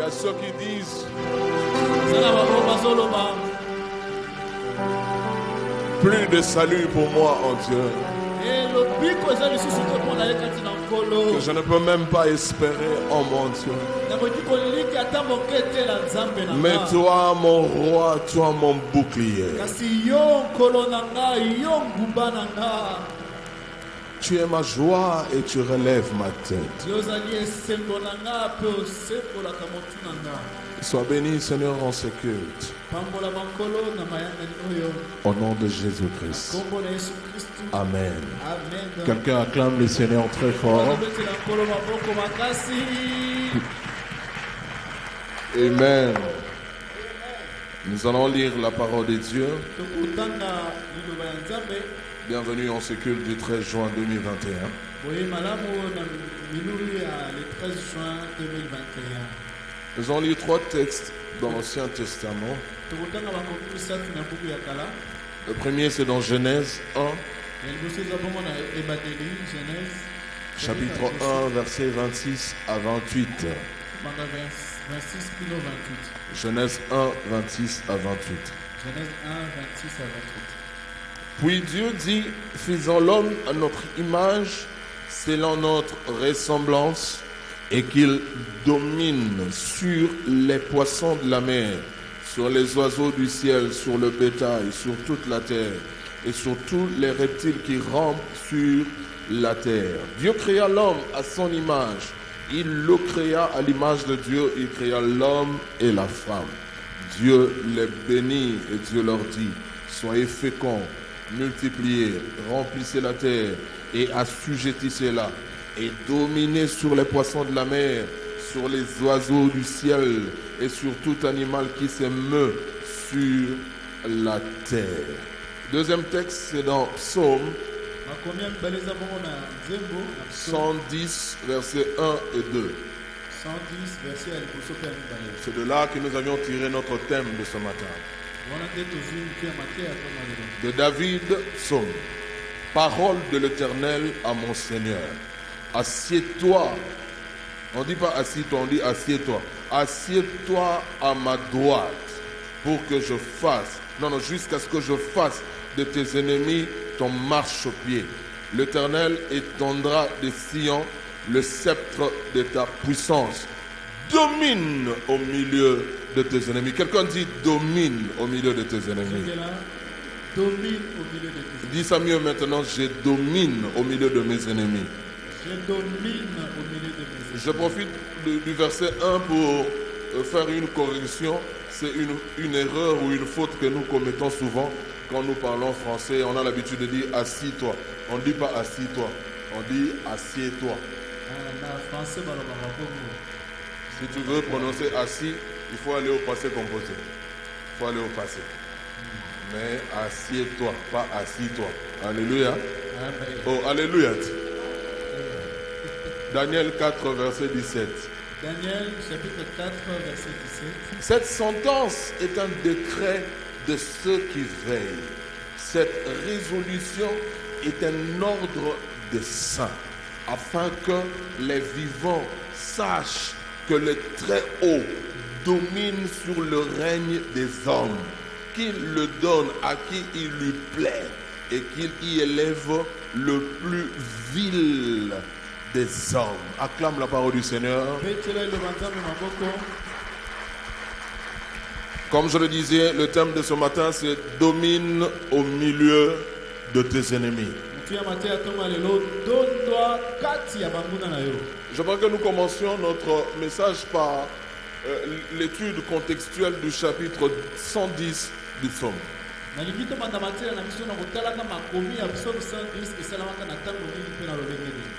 a ceux qui disent plus de salut pour moi en Dieu. Que je ne peux même pas espérer en mon Dieu. Mais toi, mon roi, toi, mon bouclier. Tu es ma joie et tu relèves ma tête. Sois béni, Seigneur, en ce culte. Au nom de Jésus-Christ. Amen. Quelqu'un acclame le Seigneur très fort. Amen. Nous allons lire la parole de Dieu. Bienvenue en ce culte du 13 juin 2021. Nous allons lire 3 textes dans l'Ancien Testament. Le premier, c'est dans Genèse 1, chapitre 1, versets 26 à 28. Genèse 1, 26 à 28. Genèse 1, 26 à 28. Puis Dieu dit, faisons l'homme à notre image, selon notre ressemblance, et qu'il domine sur les poissons de la mer, sur les oiseaux du ciel, sur le bétail, sur toute la terre, et sur tous les reptiles qui rampent sur la terre. Dieu créa l'homme à son image. Il le créa à l'image de Dieu, il créa l'homme et la femme. Dieu les bénit et Dieu leur dit, soyez féconds, multipliez, remplissez la terre et assujettissez-la, et dominez sur les poissons de la mer, sur les oiseaux du ciel et sur tout animal qui se meut sur la terre. Deuxième texte, c'est dans Psaume 110, versets 1 et 2. C'est de là que nous avions tiré notre thème de ce matin. De David, Psaume. Parole de l'Éternel à mon Seigneur. Assieds-toi. On ne dit pas assis-toi, on dit assieds-toi. Assieds-toi à ma droite pour que je fasse. Non, jusqu'à ce que je fasse de tes ennemis ton marchepied. L'Éternel étendra de Sion le sceptre de ta puissance. Domine au milieu de tes ennemis. Quelqu'un dit domine au milieu de tes ennemis. Domine au milieu de tes ennemis. Dis ça mieux maintenant, je domine au milieu de mes ennemis. Je domine au milieu de mes ennemis. Je profite du verset 1 pour faire une correction. C'est une erreur ou une faute que nous commettons souvent quand nous parlons français. On a l'habitude de dire assis-toi. On ne dit pas assis-toi, on dit assieds-toi. Si tu veux prononcer assis, il faut aller au passé composé. Il faut aller au passé. Mais assieds-toi, pas assis-toi. Alléluia. Oh, alléluia. Daniel 4, verset 17. Daniel, chapitre 4, verset 17. Cette sentence est un décret de ceux qui veillent. Cette résolution est un ordre des saints, afin que les vivants sachent que le Très-Haut domine sur le règne des hommes, qu'il le donne à qui il lui plaît et qu'il y élève le plus vil des hommes. Acclame la parole du Seigneur. Comme je le disais, le thème de ce matin, c'est « Domine au milieu de tes ennemis ». Je veux que nous commencions notre message par l'étude contextuelle du chapitre 110 du psaume.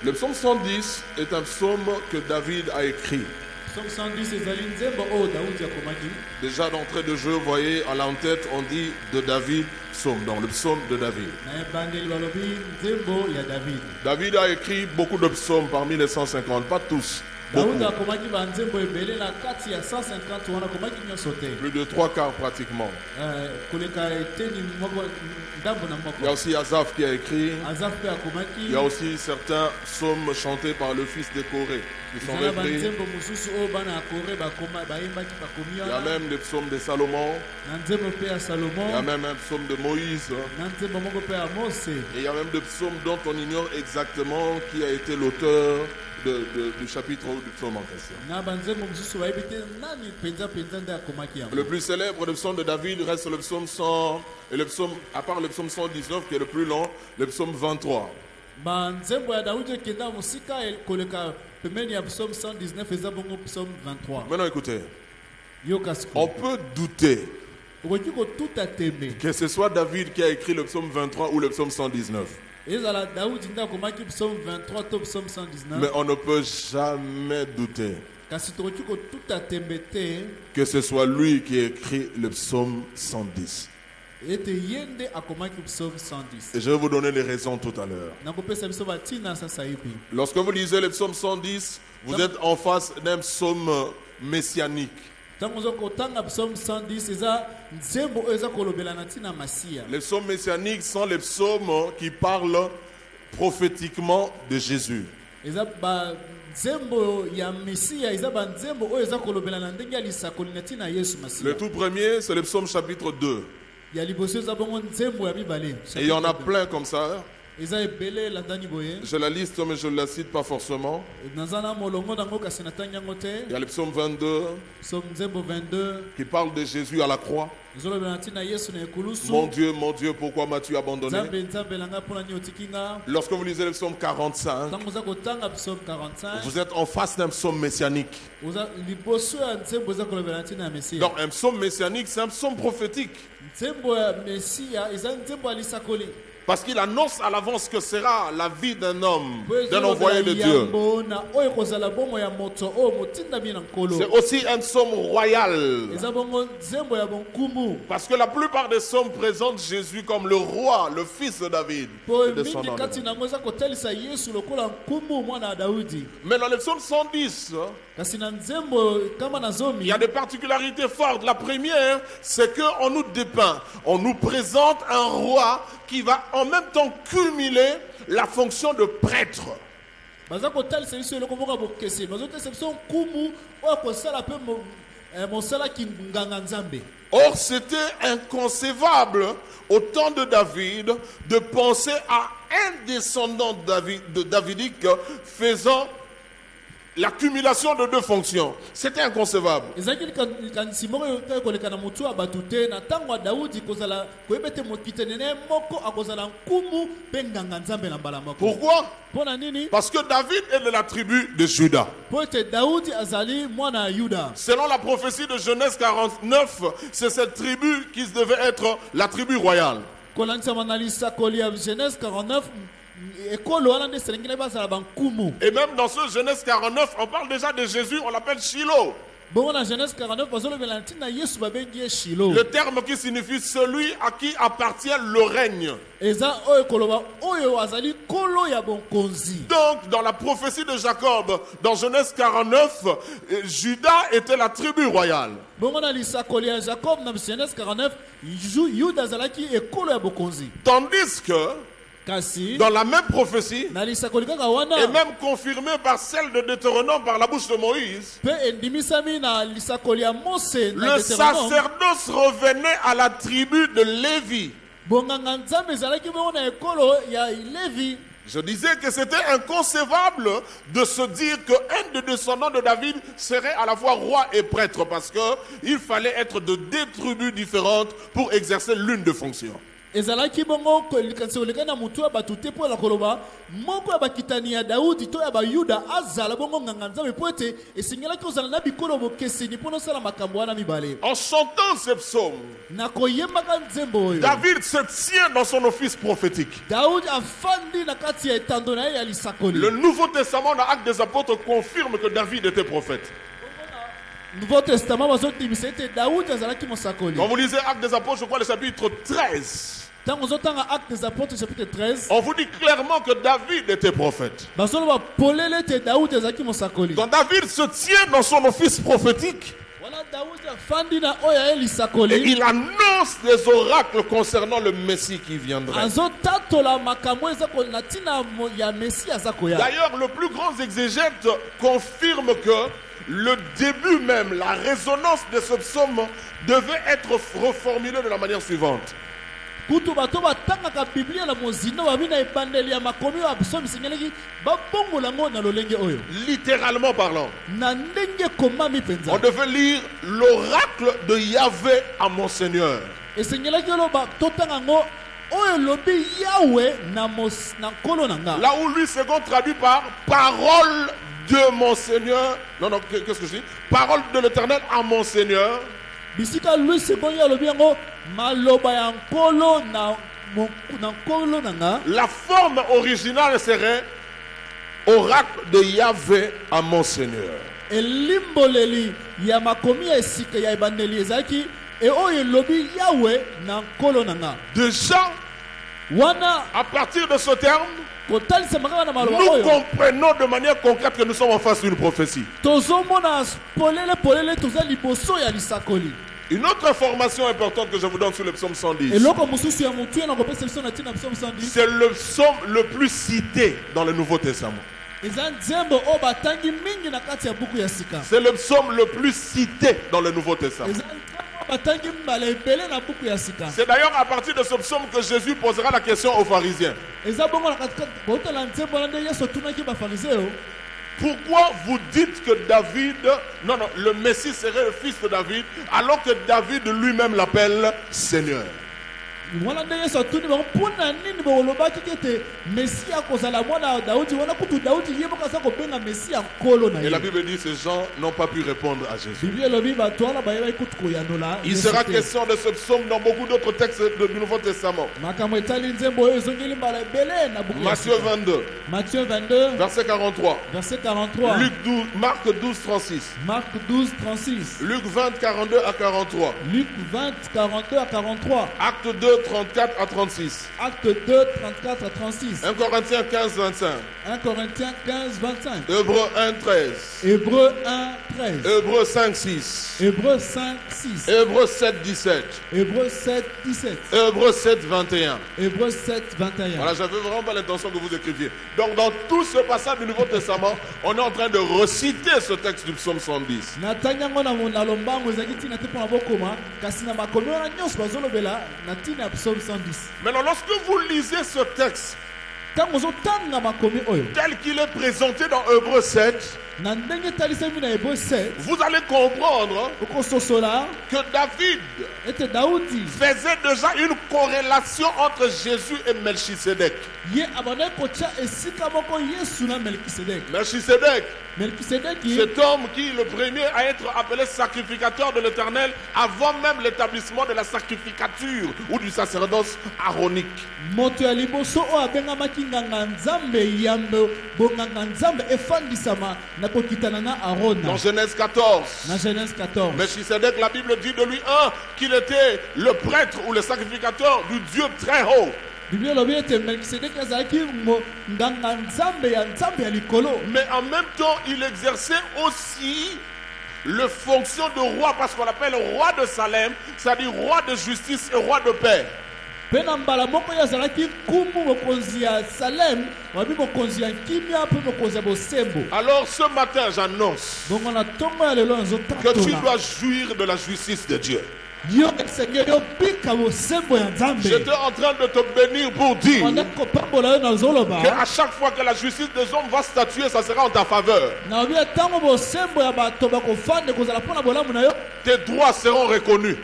Le psaume 110 est un psaume que David a écrit. Déjà d'entrée de jeu, vous voyez, à l'en-tête, on dit de David, psaume, donc le psaume de David. David a écrit beaucoup de psaumes parmi les 150, pas tous. Daudi beaucoup. akomaki banzembo ebele na kati ya 150 wana akomaki nyonso te. Plus de 3/4 pratiquement. Koleka eteni moko ndambo na Il y a moko. aussi Asaph qui a écrit. Azaf mpe akomaki. Il y a aussi certains psaumes chantés par le fils de Corée qui sont ezala repris. banzembo mosusu oyo bana ya kore bayembaki bakomi Il y a wana même des psaumes de Salomon. na nzembo mpe ya Il y a salomo même un psaume de Moïse. na nzembo moko mpe ya mose. Et il y a même des psaumes dont on ignore exactement qui a été l'auteur du chapitre ou du psaume en question. na banzembo mosusu bayebi te nani mpenza nde akomaki yango. Le plus célèbre des psaumes de David reste le psaume 100, et le psaume, à part le psaume 119 qui est le plus long, le psaume 23. banzembo ya daudi ekenda mosika koleka pembeni ya psaume 119 eza bongo psaume 23. Maintenant écoutez, yoka on sikoyo peut douter okoki kotuta tembe que ce soit David qui a écrit le psaume 23 ou le psaume 119. ezala daudi nde akomaki psaume 23 to psaume Mais 119 on ne peut jamais douter kasi tokoki kotuta tembe te que ce soit lui qui a écrit le psaume 110. ete ye nde akomaki psaume 110. Et je vais vous donner les raisons tout à l'heure. nakopesa biso batina sasa hivi. Lorsque vous lisez le psaume 110, vous êtes en face d'un psaume messianique. ntango oza kotanga psaume 110 eza nzembo oyo eza kolobela na ntina masiya. Les psaumes messianiques sont les psaumes qui parlent prophétiquement de Jésus. eza banzembo ya mesiya eza banzembo oyo eza kolobela na ndenge ya lisakoli na ntina yesu Le masiya. tout premier, c'est le psaume chapitre 2. ya liboso eza bongo nzembo ya mibale. Et il y en a plein comme ça. eza ebele elandani boye. Je la liste, mais je ne la cite pas forcément. naza na molongo nango kasi natangi yango te. Il y a le psaume 22 psaume nzembo 22 qui parle de Jésus à la croix. ezolobela na ntina yesu na ekulusu. Mon Dieu, pourquoi m'as-tu abandonné? nzambe na nga mpona nini otiki nga. Lorsque vous lisez le psaume 45, ntango oza kotanga psaume 45 vous êtes en face d'un psaume messianique. oza liboso ya nzembo eza kolobela na ntina ya mesiya. Donc un psaume messianique, c'est un psaume prophétique. nzembo ya mesiya eza nzembo ya lisakoli. Parce qu'il annonce à l'avance que sera la vie d'un homme, d'un envoyé de Dieu. yambo na oyo kozala bongo ya moto oyo motindami na nkolo. C'est aussi un psaume royal. eza bongo nzembo ya bonkumu. Parce que la plupart des psaumes présentent Jésus comme le roi, le fils de David. po le mingi descendant de kati David. nango eza kotalisa yesu lokola nkumu mwana ya daudi. Mais dans le psaume 110, kasi na nzembo kama na il zomi y a des particularités fortes. La première, c'est qu'on nous dépeint, on nous présente un roi qui va en même temps cumuler la fonction de prêtre. baza kotalisa biso eloko moko ya bokeseni bazotalisa biso nkumu oyo akosala mpe mosalaki nganga nzambe. Or, c'était inconcevable au temps de David de penser à un descendant de davidique faisant l'accumulation de deux fonctions. C'était inconcevable. ezalaki likanisi moko oyo koleka na motu ya bato te na ntango ya daudi kozala koyeba ete mokitani na ye moko akozala nkumu mpe nganga nzambe na mbala moko. Pourquoi? mpo na nini? Parce que David est de la tribu de Juda. mpo ete daudi azali mwana ya yuda. Selon la prophétie de Genèse 49, c'est cette tribu qui devait être la tribu royale. kolandisama na lisakoli ya genèse 49 ekolo wana nde eselengeli bazala bankumu. Et même dans ce Genèse 49, on parle déjà de Jésus, on l'appelle Shiloh. bongo na genèse 49 bazolobela na ntina yesu babengi ye shilo. Le terme qui signifie celui à qui appartient le règne. eza oyo koloba oyo azali kolo ya bonkonzi. Donc, dans la prophétie de Jacob, dans Genèse 49, Juda était la tribu royale. bongo na lisakoli ya jacob na genèse 49 yuda azalaki ekolo ya bokonzi. Tandis que, kasi dans la même prophétie, na lisakoli kaka wana et même confirmée par celle de Deutéronome par la bouche de Moïse, mpe endimisami na lisakoli ya mose na le Deutéronome, sacerdoce revenait à la tribu de Lévi. bonganga nzambe ezalaki bongo na ekolo ya levi. Je disais que c'était inconcevable de se dire qu'un des descendants de David serait à la fois roi et prêtre parce qu'il fallait être de deux tribus différentes pour exercer l'une des fonctions. ezalaki bongo likanisi koleka na motu ya bato te mpo na koloba moko ya bakitani ya daudi to ya bayuda azala bongo nganga nzambe mpo ete esengelaki kozala na bikolo bokeseni mpo na osala makambo wana mibale. En chantant ces psaumes, na koyembaka nzembo oyo David se tient dans son office prophétique. daudi afandi na kati ya etando na ye ya lisakoli. Le Nouveau Testament dans Actes des Apôtres confirme que David était prophète. nouveau testament bazondimisa ete daudi azalaki mosakoli. Quand vous lisez Actes des Apôtres, je crois le chapitre 13, Tant aux autres Actes des Apôtres chapitre 13. On vous dit clairement que David était prophète. Basolo ba polele te Daoud ezaki mosakoli. Donc David se tient dans son office prophétique Voilà Daoud afandi na oya elisakoli. et il annonce des oracles concernant le Messie qui viendrait. Azotatola makambo ezako na tina ya Messie azakoya. D'ailleurs, le plus grand exégète confirme que le début même, la résonance de ce psaume devait être reformulé de la manière suivante. Kutu bato batangaka Biblia la mozino babina ebandeli ya makomi ya psaume singeleki babongola ngo na lolenge oyo. Littéralement parlant, Na ndenge komami penza. on devait lire l'oracle de Yahvé à mon Seigneur. Esengelaki loba totanga ngo oyo lobi Yahweh na mos na nkolo nanga. Là où lui second traduit par parole de mon Seigneur. Non, non, qu'est-ce que je dis? Parole de l'Éternel à mon Seigneur. Bisika lui second ya lobi ngo maloba ya nkolo na nkolo nanga. La forme originale serait oracle de Yahvé à mon Seigneur. Elimboleli ya makomi ya esika ya ebandeli ezaki e oyo lobi Yahweh na nkolo nanga. Déjà, Wana à partir de ce terme, kotalisa makaka na maloba nous oyo. comprenons de manière concrète que nous sommes en face d'une prophétie. Tozomona polele toza liboso ya lisakoli. Une autre information importante que je vous donne sur le psaume 110, Eloko mosusu ya mutu na kopesa biso na tina psaume 110. c'est le psaume le plus cité dans le Nouveau Testament. Eza nzembo o batangi mingi na kati ya buku ya sika. C'est le psaume le plus cité dans le Nouveau Testament. Eza nzembo batangi mbala ebele na buku ya sika. C'est d'ailleurs à partir de ce psaume que Jésus posera la question aux pharisiens. Eza bongo na katikati botala nzembo na nde Yesu atunaki bafariseo. Pourquoi vous dites que David, non, le Messie serait le fils de David, alors que David lui-même l'appelle Seigneur? Wana nde Yesu atuni bango mpona nini bolobaki kete Messie akozala mwana Daudi wana kutu Daudi ye moko aza kobenga Messie ya nkolo na Et la ye. Bible dit que ces gens n'ont pas pu répondre à Jésus. Biblia elobi bato wana bayebaki kutu koyanola. Il sera question de ce psaume dans beaucoup d'autres textes du Nouveau Testament. Makambo etali nzembo oyo ezongeli mbala ebele na buku ya Matthieu sika. 22, Matthieu 22, verset 43. verset 43. Luc 12, Marc 12, 36. Marc 12, 36. Luc 20, 42 à 43. Luc 20, 42 à 43. Acte 2, 34 à 36. Acte 2, 34 à 36. 1 Corinthiens 15, 25. 1 Corinthiens 15, 25. Hébreux 1, 13. Hébreux 1, 13. Hébreux 5, 6. Hébreux 5, 6. Hébreux 7, 17. Hébreux 7, 17. Hébreux 7, 21. Hébreux 7, 21. Voilà, j'avais vraiment pas l'intention que vous écriviez. Donc, dans tout ce passage du Nouveau Testament, on est en train de reciter ce texte du psaume 110. Natanyango na lombango ezaki tina te pona bokoma kasi na makomi wana nyonso bazolobela na tina ya psaume 110. Maintenant, lorsque vous lisez ce texte Ntango ozotanga makomi oyo tel qu'il est présenté dans Hébreux 7, na ndenge etalisami na Hébreux 7 vous allez comprendre okososola que David ete Daudi faisait déjà une corrélation entre Jésus et Melchisédek. ye abandaki kotia esika moko Yesu na Melkisedeki. Melchisédek, Melkisedeki cet homme qui est le premier à être appelé sacrificateur de l'Éternel avant même l'établissement de la sacrificature ou du sacerdoce aronique. moto ya liboso oyo abengamaki nganga nzambe yambe bonganga nzambe efandisama na kokitana na Aaron. Dans Genèse 14, Na Genèse 14. Melchisédek, la Bible dit de lui, qu'il était le prêtre ou le sacrificateur du Dieu très haut. Biblia elobi ete Melkisedeki azalaki nganga nzambe ya nzambe ya likolo. Mais en même temps, il exerçait aussi la fonction de roi, parce qu'on l'appelle roi de Salem, c'est-à-dire roi de justice et roi de paix. Mpe na mbala moko ye azalaki nkumu mokonzi ya Salem wabi mokonzi ya nkimia mpe mokonzi ya bosembo. Alors ce matin, j'annonce Bongo na ntongo ya lelo que tu nazotatola dois jouir de la justice de Dieu. yo esengeli obika bosembo ya nzambe. J'étais en train de te bénir pour dire Bandaki kopambola yo nazoloba qu'à chaque fois que la justice des hommes va statuer, ça sera en ta faveur. naobi ntango bosembo ya bato bakofanda ekozala mpo na bolamu na yo Tes droits seront reconnus.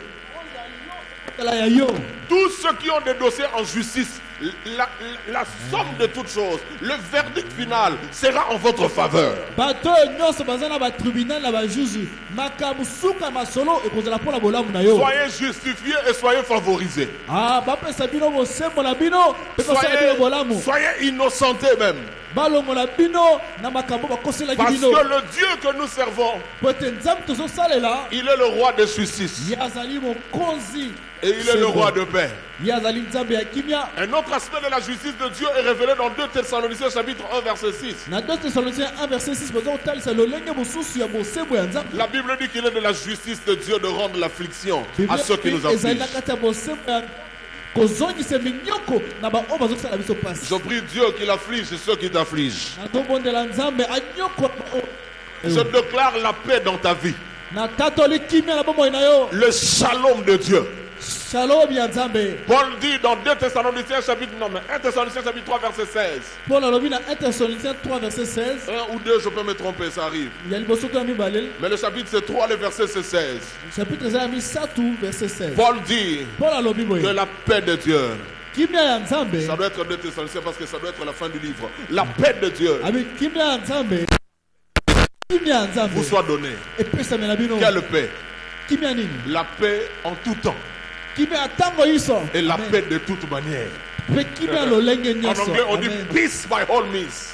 kala ya yo. Tous ceux qui ont des dossiers en justice, la somme de toutes choses, le verdict final sera en votre faveur. bato oyo nyonso baza na batribunal na bajuzu makambo suka masolo ekozala mpo na bolamu na yo. Soyez justifiés et soyez favorisés. bapesa bino bosembo na bino mpe basala bino bolamu. Soyez innocentés même. balongola bino na makambo bakoselaki Parce bino que le Dieu que nous servons, po ete nzambe tozosalela il est le roi de justice. ye azali mokonzi Et il est le roi de paix. ye azali nzambe ya kimia. Un autre aspect de la justice de Dieu est révélé dans 2 Thessaloniciens chapitre 1 verset 6. Na 2 Thessaloniciens 1 verset 6 boza kotalisa lolenge mosusu ya bosembo ya nzambe. La Bible dit qu'il est de la justice de Dieu de rendre l'affliction à ceux qui nous ezali affligent. na kati ya bosembo ya kozongisa minyoko na baoyo bazokosala biso pasi. Je prie Dieu qu'il afflige ceux qui t'affligent. nazobondela nzambe anyoko Je déclare la paix dans ta vie. na tatoli kimia na bomoi na yo. Le shalom de Dieu. Shalom ya nzambe. Paul dit dans 2 Thessaloniciens chapitre 1 Thessaloniciens chapitre 3 verset 16. Paul alobi na 1 Thessaloniciens 3 verset 16. 1 ou 2, je peux me tromper, ça arrive. ya liboso to ya mibale. Mais le chapitre c'est 3, le verset c'est 16. chapitre eza ya misatu verset 16. Paul dit Paul alobi boye que la paix de Dieu, kimia ya nzambe. ça doit être 2 Thessaloniciens parce que ça doit être la fin du livre. La paix de Dieu abi kimia ya nzambe. Kimia ya nzambe vous soit donnée. epesamela bino. Quelle paix? Kimia nini? La paix en tout temps. Kimia ya ntango iso. Et la Amen. paix de toute manière. Pe kimia ya lolenge En nyonso. anglais, on dit Amen. peace by all means.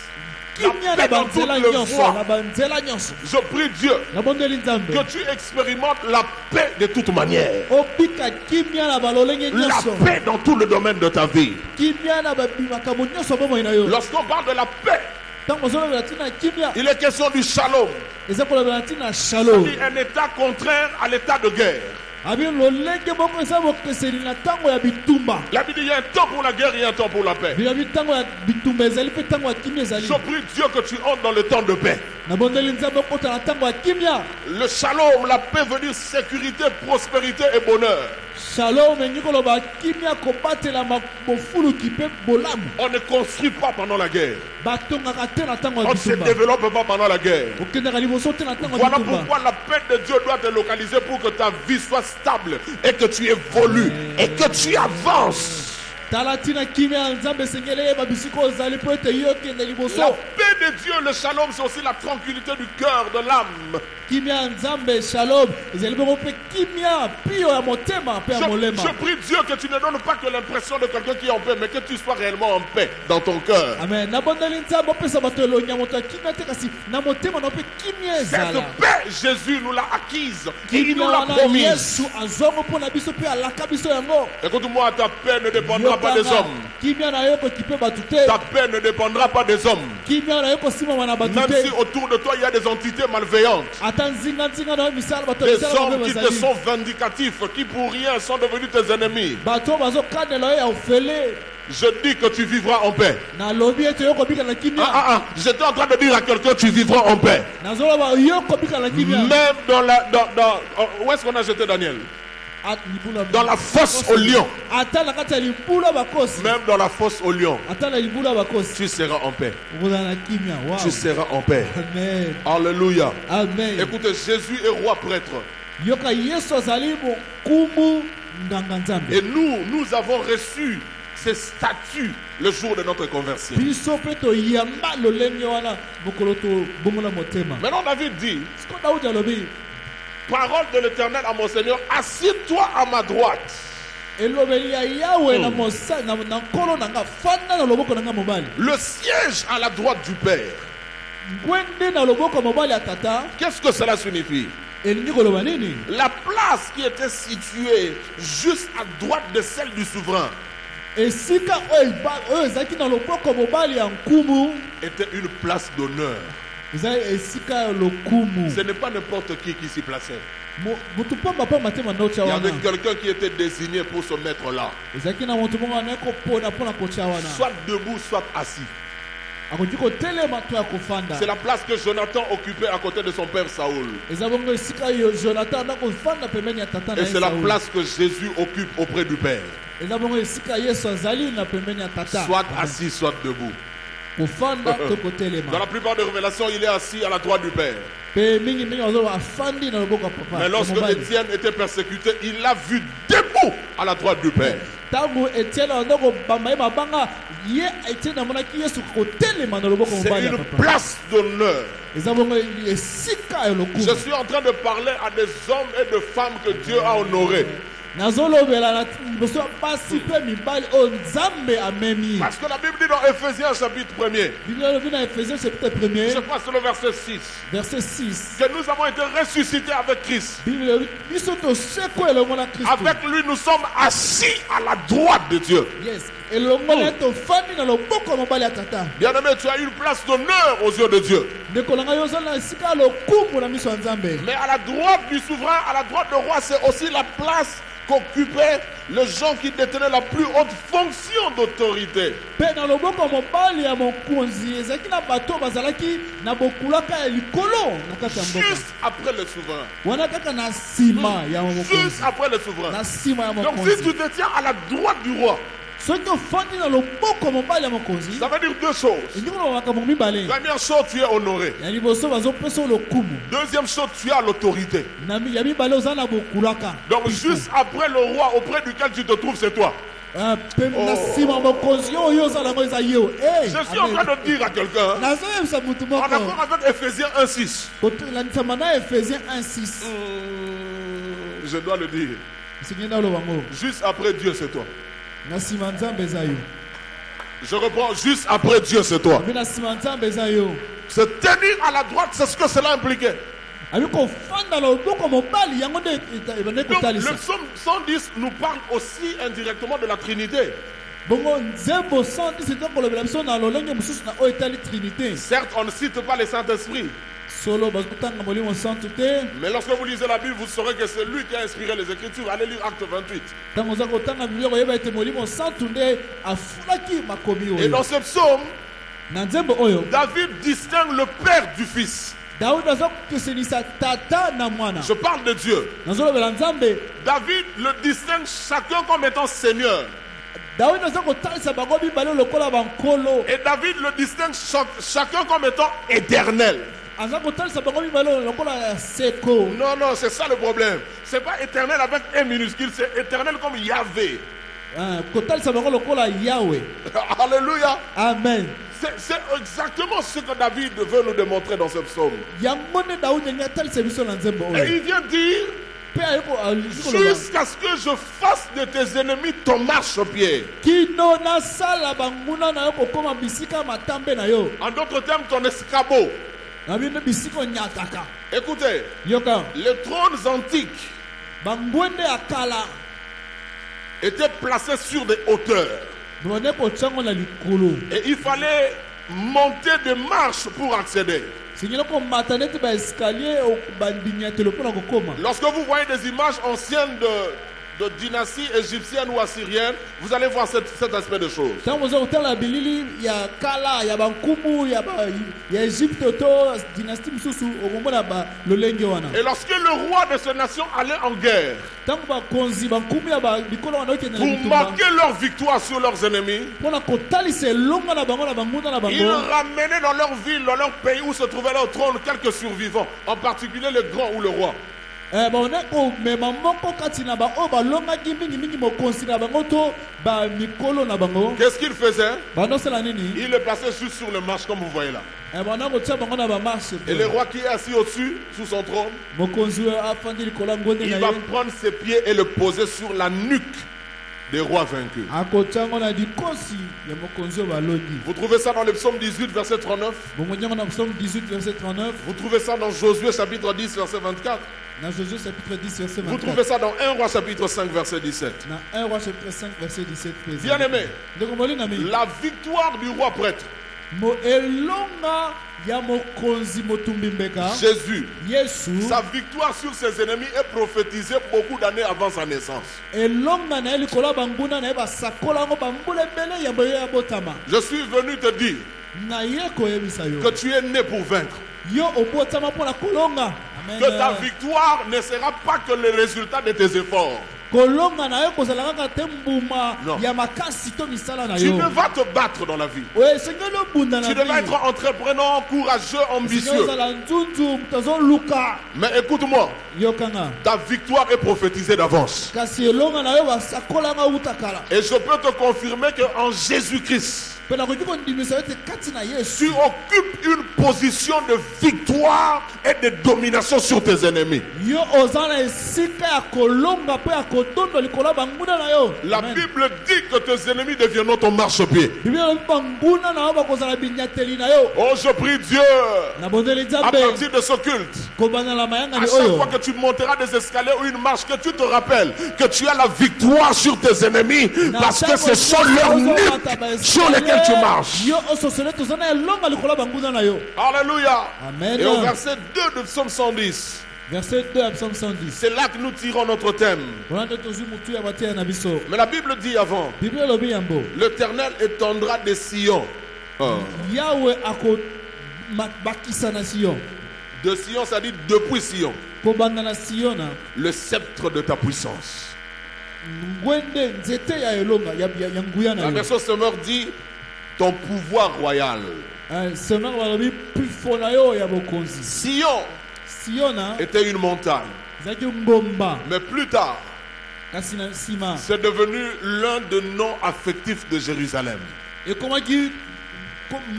Kimia La na paix dans toutes banzela les nyonso. voies. Na banzela nyonso. Je prie Dieu nabondeli nzambe que tu expérimentes la paix de toute manière. obika kimia na balolenge La nyonso. paix dans tout le domaine de ta vie. Kimia na makambo nyonso bomoi na yo. Lorsqu'on parle de la paix, ntango ozolobela ntina kimia il est question du shalom. eza kolobela ntina shalom. C'est un état contraire à l'état de guerre. abi lolenge moko eza bokeseli na ntango ya bitumba. La Bible dit il y a un temps pour la guerre, il y a un temps pour la paix. bilobi ntango ya bitumba ezali mpe ntango ya kimia ezali. Je prie Dieu que tu entres dans le temps de paix. nabondeli nzambe okota na ntango ya kimia. Le shalom, la paix veut dire sécurité, prospérité et bonheur. shalom elingi koloba kimia kobatela bofuluki mpe bolamu. On ne construit pas pendant la guerre. batongaka te na ntango ya On ne se bitumba. développe pas pendant la guerre. okendaka liboso te na ntango ya Voilà bitumba. pourquoi la paix de Dieu doit te localiser pour que ta vie soit stable et que tu évolues et que tu avances. tala ntina kimia ya nzambe esengeli eyeba bisika ozali mpo ete yo okende liboso. La paix de Dieu, le shalom, c'est aussi la tranquillité du cœur, de l'âme. kimia ya nzambe shalom ezali bongo mpe kimia pio ya motema mpe ya molema. Je prie Dieu que tu ne donnes pas que l'impression de quelqu'un qui est en paix, mais que tu sois réellement en paix dans ton cœur. amen nabondeli nzambe opesa bato elonya moto ya kimia te kasi na motema na mpe kimia ezala. Cette paix, Jésus nous l'a acquise et il kimia nous l'a wana promise. yesu azongo mpo na biso mpe alaka biso yango. Écoute-moi, ta paix ne dépendra pas des hommes. kimia na yo kokipe bato te. Ta paix ne dépendra pas des hommes. kimia na yo kosimama na bato Même te. si autour de toi il y a des entités malveillantes. ata nzinga na yo misala bato Des misala hommes mabe qui te bazali. sont vindicatifs, qui pour rien sont devenus tes ennemis. bato bazokandela yo ya ofele. Je dis que tu vivras en paix. nalobi ete yo kobika na kimia. J'étais en train de dire à quelqu'un, tu vivras en paix. nazoloba yo kobika na kimia. Même où est-ce qu'on a jeté Daniel? Dans la fosse au lion. ata na kati ya libula bakosi. Même dans la fosse au lion, ata na libula bakosi. tu seras en paix. okozala na kimia. Wow. Tu seras en paix. amen Alléluia. amen. Écoutez, Jésus est roi prêtre. yoka yesu azali mokumu nganga nzambe. Et nous avons reçu ces statuts le jour de notre conversion. biso mpe toyamba lolenge wana mokolo tobongola motema. Maintenant, David dit, siko daudi alobi parole de l'Éternel à mon Seigneur, assieds-toi à ma droite. elobeli ya yawe na nkolo na nga fanda na loboko na nga mobali. Le siège à la droite du Père. ngwende na loboko mobali ya tata. Qu'est-ce que cela signifie? elingi koloba nini? La place qui était située juste à droite de celle du souverain esika oyo ezalaki na loboko mobali ya nkumu était une place d'honneur. ezali esika ya lokumu. Ce n'est pas n'importe qui s'y plaçait. motu pambapamba te mandocha Il y wana. avait quelqu'un qui était désigné pour se mettre là. ezalaki na motu moko wana ekopona mpona kotia wana. Soit debout, soit assis. akoki kotelema to ya kofanda. C'est la place que Jonathan occupait à côté de son père Saoul. eza bongo esika yo jonathan na kofanda pembeni ya tata na Et ye c'est la Sauli. place que Jésus occupe auprès du Père. eza bongo esika yesu azali na pembeni ya tata. Soit assis, soit debout. kofanda to Dans kotelema. la plupart des révélations, il est assis à la droite du Père. pe mingi bazoloba afandi na loboko ya papa. Mais lorsque ya mobali. Étienne était persécuté, il l'a vu debout à la droite du Père. ntango etienne anda kobamba ye mabanga ye etienne amonaki yesu kotelema na loboko C'est mobali ya une papa. place d'honneur. eza bongo esika ya lokumu. Je suis en train de parler à des hommes et de femmes que Dieu a honorés. nazolobela na liboso ya basi mpe mibali oyo nzambe amemi. Parce que la Bible dit dans Éphésiens chapitre 1er, Bible elobi na Ephésiens chapitre 1er je crois que c'est le verset 6, verset 6. que nous avons été ressuscités avec Christ. Bible elobi biso tosekwa elongo na Kristo. Avec lui, nous sommes assis à la droite de Dieu. Yes, elongo na tofandi na loboko ya mobali ya tata. Bien-aimé, tu as une place d'honneur aux yeux de Dieu. Ndeko na ngai yo ozali na esika ya lokumu na miso ya Nzambe. Mais à la droite du souverain, à la droite du roi, c'est aussi la place qu'occupaient les gens qui détenaient la plus haute fonction d'autorité. Mpe na loboko ya mobali ya mokonzi ezalaki na bato bazalaki na bokulaka ya likolo na kati ya mboka. Juste après le souverain. Wana kaka na nsima ya Juste mokonzi. après le souverain. Na nsima ya Donc mokonzi. si tu te tiens à la droite du roi, soki ofandi na loboko ya mobali ya mokonzi ça veut dire deux choses. elingi koloba makambo mibale. Première chose, tu es honoré. Ya liboso bazopesa yo lokumu. Deuxième chose, tu as l'autorité. Ya mibale oza na bokulaka. Donc juste après le roi auprès duquel tu te trouves, c'est toi. Mpe na nsima ya mokonzi oyo ozala yango eza yo. Je suis en train de dire à quelqu'un, nazoyebisa motu en moko accord avec Ephésiens 1:6. kolangisama na Ephésiens 1:6. Je dois le dire. esengi na oloba ngo Juste après Dieu, c'est toi. na nsima nzambe eza yo. Je reprends, juste après Dieu, c'est toi. abi na nsima nzambe eza yo. Se tenir à la droite, c'est ce que cela impliquait. abi kofanda na loboko ya mobali yango nde ebande Donc, le kotalisa. psaume 110 nous parle aussi indirectement de la Trinité. bongo nzembo 110 eza kolobela biso na lolenge mosusu na oyo etali trinité. Certes, on ne cite pas le Saint-Esprit, solo bazotanga molimo santu te. mais lorsque vous lisez la Bible, vous saurez que c'est lui qui a inspiré les Écritures. Allez lire Acte 28. ntango oza kotanga biblia koyeba ete molimo santu nde afulaki makomi Et oyo. dans ce psaume, na nzembo oyo David distingue le Père du Fils. daudi aza kokesenisa tata na mwana. Je parle de Dieu. nazolobela nzambe. David le distingue chacun comme étant Seigneur. daudi aza kotalisa bango mibale lokola bankolo. Et David le distingue chacun comme étant éternel. aza kotalisa bango mibale lokola seko. Non, non, c'est ça le problème. C'est pas éternel avec un minuscule, c'est éternel comme Yahvé. kotalisa bango lokola yawe. Alléluia. Amen. C'est exactement ce que David veut nous démontrer dans ce psaume. yango nde daudi alingi atalisa biso na nzembo Et oyo. il vient dire, mpe aliki koloba jusqu'à ce que je fasse de tes ennemis ton marchepied. kino nasala banguna na yo kokoma bisika matambe na yo. En d'autres termes, ton escabeau. na bino bisika onyataka. Écoutez, yoka les trônes antiques bangwende ya kala étaient placés sur des hauteurs. bone kotiango na likolo. Et il fallait monter des marches pour accéder. singeli komata neti baescalier bandimiatelo mpo na kokoma. Lorsque vous voyez des images anciennes de dynasties égyptiennes ou assyriennes, vous allez voir cet aspect de choses. ntango oza kotala bilili ya kala ya bankumu ya egypte to dynastie mosusu okomona lolenge wana. Et lorsque le roi de ces nations allait en guerre ntango bakonzi bankumu ya bikolo wana okende na pour bitumba marquer leur victoire sur leurs ennemis, mpo na kotalisa elonga na bango na bangunda na ils bango. ramenaient dans leur ville, dans leur pays où se trouvait leur trône, quelques survivants, en particulier le grand ou le roi. bone komema moko kati na baoyo balongaki mingimingi mokonzi na bango to bamikolo na bango. Qu'est-ce qu'il faisait? bandosala nini. Il le plaçait juste sur le marche, comme vous voyez là. banda kotia bango na bamarshe. Et le roi qui est assis au-dessus, sous son trône, mokonzi oyo afandi likolo ya ngonde il na va ye. prendre ses pieds et le poser sur la nuque des rois vaincus. akotia ngo na likosi ya mokonzi oyo balongi. Vous trouvez ça dans le psaume 18, verset 39. bongo nyango na psaume 18 verset 39. Vous trouvez ça dans Josué chapitre 10, verset 24. na Josué chapitre 10 verset 24. Vous trouvez ça dans 1 roi chapitre 5, verset 17. na 1 roi chapitre 5 verset 17. Bien aimé, ndeko moli na mi. la victoire du roi prêtre, mo elonga ya mokonzi motumbi mbeka. Jésus, yesu. sa victoire sur ses ennemis est prophétisée beaucoup d'années avant sa naissance. elonga na ye likolo ya banguna na ye basakola yango bambula ebele ya boye ya botama. Je suis venu te dire na ye koyebisa yo. que tu es né pour vaincre. yo obotama mpo na kolonga. Amen. Que ta victoire ne sera pas que le résultat de tes efforts. kolonga na yo kozala kaka te mbuma Non. ya makasi to misala na Tu yo. devras te battre dans la vie. oye esengeli obunda na Tu devras vie. être entreprenant, courageux, Esengeli ambitieux. ozala nzunzu moto azoluka. Mais écoute-moi, yokanga. ta victoire est prophétisée d'avance. kasi elonga na yo basakola nga uta kala. Et je peux te confirmer qu'en Jésus-Christ, mpe nakoki kondimisa ete kati na yesu tu occupes une position de victoire et de domination sur tes ennemis. yo oza na esika ya kolonga mpe ya kotondo likolo ya banguna na yo. La Amen. Bible dit que tes ennemis deviendront ton marchepied. biblia elobi banguna na yo bakozala binyateli na yo. Oh, je prie Dieu, nabondeli à nzambe partir de ce culte, kobandela à mayangani chaque oyo fois que tu monteras des escaliers ou une marche, que tu te rappelles que tu as la victoire sur tes ennemis parce que ce sont leurs nuques sur lesquelles tu marches. yo ososole toza na elonga likolo ya banguna na yo. Alléluia. Amen. Et au verset 2 de Psaume 110, verset 2 ya psaume 110 c'est là que nous tirons notre thème. wana nde tozwi motu ya batia na biso. Mais la Bible dit avant, biblia elobi yango l'Éternel étendra des sillons. yawe akobakisa na sion. De Sion, ça dit depuis Sion, kobanda na siona le sceptre de ta puissance. ngwende nzete ya elonga ya nguya na La yo. version Semeur dit ton pouvoir royal. semeur balobi pifo na yo ya bokonzi. Sion siona était une montagne, ezalaki ngomba mais plus tard, kasi na nsima c'est devenu l'un des noms affectifs de Jérusalem. ekomaki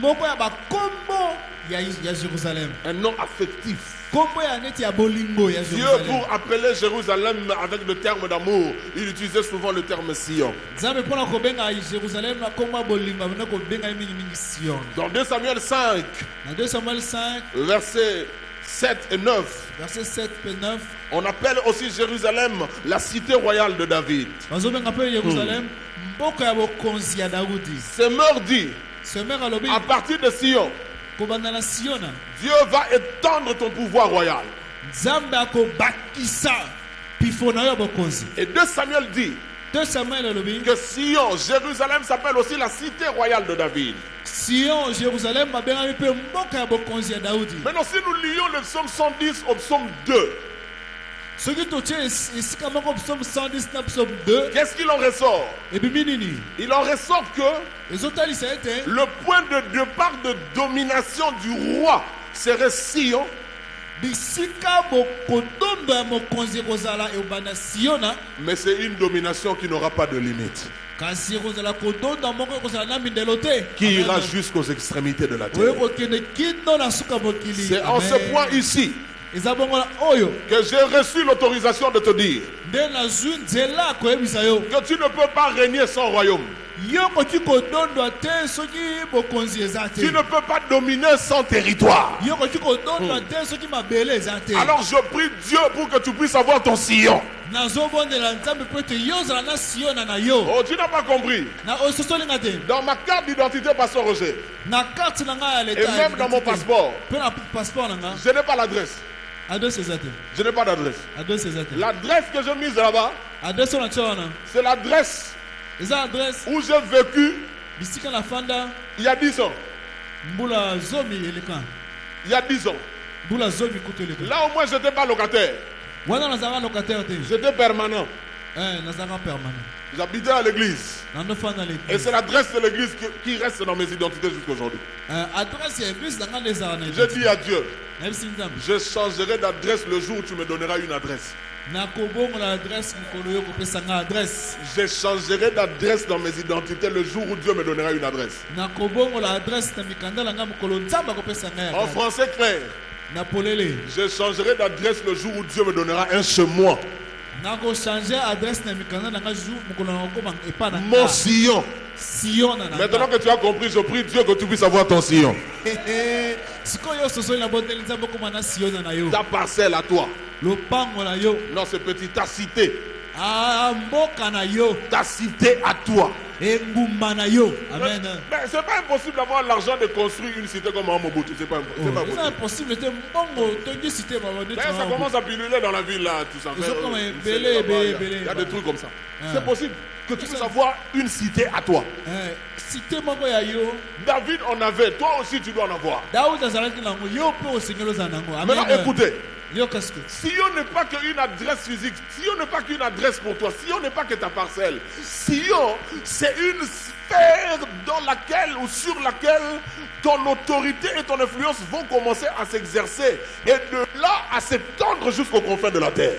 moko ya bakombo ya Jérusalem. Un nom affectif. kombo ya neti ya bolingo ya Dieu, Jérusalem. pour appeler Jérusalem avec le terme d'amour, il utilisait souvent le terme Sion. nzambe mpona kobenga Jérusalem na kombo ya bolingo abanda kobenga ye mingimingi Sion. Dans 2 Samuel 5, na 2 Samuel 5 versets 7 et 9, verset 7 et 9 on appelle aussi Jérusalem la cité royale de David. bazobenga mpe Jérusalem mboka ya bokonzi ya Daudi. Semeur dit, semeur alobi à partir de Sion, kobanda na siona Dieu va étendre ton pouvoir royal. nzambe akobakisa pifo na yo ya bokonzi. Et 2 Samuel dit 2 Samuel alobi que Sion, Jérusalem s'appelle aussi la cité royale de David. Sion Jérusalem babengami mpe mboka ya bokonzi ya Daudi. Maintenant, si nous lions le psaume 110 au psaume 2, soki totie esika moko psaume 110 na psaume 2 qu'est-ce qu'il en ressort? ebimi nini Il en ressort que ezotalisa ete le point de départ de domination du roi serait Sion, bisika bokotondo ya mokonzi ekozala ebanda siona mais c'est une domination qui n'aura pas de limite, kasi ekozala kotondo moko ekozala na mindelo te qui Amen. ira jusqu'aux extrémités de la oyo terre. kokende kino na suka mokili. C'est en ce Amen. point ici eza bongo na oyo que j'ai reçu l'autorisation de te dire nde nazwi nzela ya koyebisa yo que tu ne peux pas régner sans royaume. yo koki kodondwa te soki bokonzi eza te. Tu ne peux pas dominer sans territoire. yo koki kodondwa te soki mabele eza te. Alors je prie Dieu pour que tu puisses avoir ton sillon. nazobondela nzambe mpo ete yo ozala na siona na yo. Oh, tu n'as pas compris. na ososolinga te Dans ma carte d'identité, Pasteur Roger, na karte na ngai ya et leta même dans mon passeport, mpe na passeport na nga je n'ai pas l'adresse. adresse eza te. Je n'ai pas d'adresse. adresse eza te. L'adresse que j'ai mise là-bas, adresse oyo na tia wana c'est l'adresse eza adresse où j'ai vécu bisika na fanda il y a 10 ans. mbula zomi eleka. Il y a 10 ans. mbula zomi kutu eleka. Là, au moins, je n'étais pas locataire. wana nazalaka locataire te. J'étais permanent. nazalaka permanent. J'habitais à l'église. nandofanda Et l'église. c'est l'adresse de l'église qui reste dans mes identités jusqu'aujourd'hui. adresse ya église na nga nde ezala na J'ai dit à Dieu, nayebisi nzambe je changerai d'adresse le jour où tu me donneras une adresse. nakobongola adresse mokolo yo kopesa nga adresse. Je changerai d'adresse dans mes identités le jour où Dieu me donnera une adresse. nakobongola adresse na mikanda na nga mokolo nzambe akopesa ngai En adresse. français clair, na polele je changerai d'adresse le jour où Dieu me donnera un chemin. nakochange adresse na mikanda na nga jour mokolo nakokoma epa na Mon sillon. sion na Maintenant que tu as compris, je prie Dieu que tu puisses avoir ton sillon. sikoyo yo sosoli na bondeli nzambe okoma na siona na yo. Ta parcelle à toi. lopango na yo. Non, c'est petit. Ta cité. mboka na yo. Ta cité à toi. engumba na yo. Amen. Mais c'est pas impossible d'avoir l'argent de construire une cité comme à Mobutu. C'est pas impossible. C'est impossible te mbongo tongi cité babonde. D'ailleurs, ça commence à piluler dans la ville là, tout ça. Ils ont comme Il y a des trucs comme ça. C'est possible que tu puisses avoir une cité à toi. Cité moko ya yo. David en avait, toi aussi tu dois en avoir. Daoud azalaki nango yo pe osengeli oza nango. Amen. Maintenant écoutez. Yo qu'est-ce que Sion n'est pas qu'une adresse physique. Sion n'est pas qu'une adresse pour toi. Sion n'est pas que ta parcelle. Sion, c'est une sphère dans laquelle ou sur laquelle ton autorité et ton influence vont commencer à s'exercer. Et de là à s'étendre jusqu'aux confins de la terre.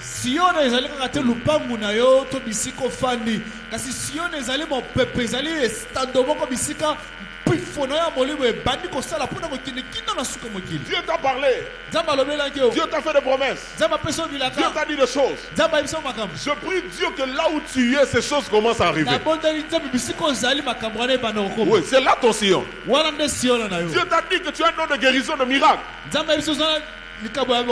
Sion ezali kaka te lupangu na yo to bisika ofandi kasi Sion ezali mopepe ezali estando moko bisika pifono ya molimo ebandi kosala mpona kokende kino na suka mokili. Dieu t'a parlé. Nzambe alobelaki yo. Dieu t'a fait des promesses. Nzambe apesa bilaka. Dieu t'a dit des choses. Nzambe ayebisa makambo. Je prie Dieu que là où tu es, ces choses commencent à arriver. Nabondeli Nzambe bisika ozali makambo wana ebanda kokoma. Oui, c'est là ton Sion. Wana nde Sion na yo. Dieu t'a dit que tu as un nom de guérison, de miracle. Nzambe ayebisa ozala likambo ya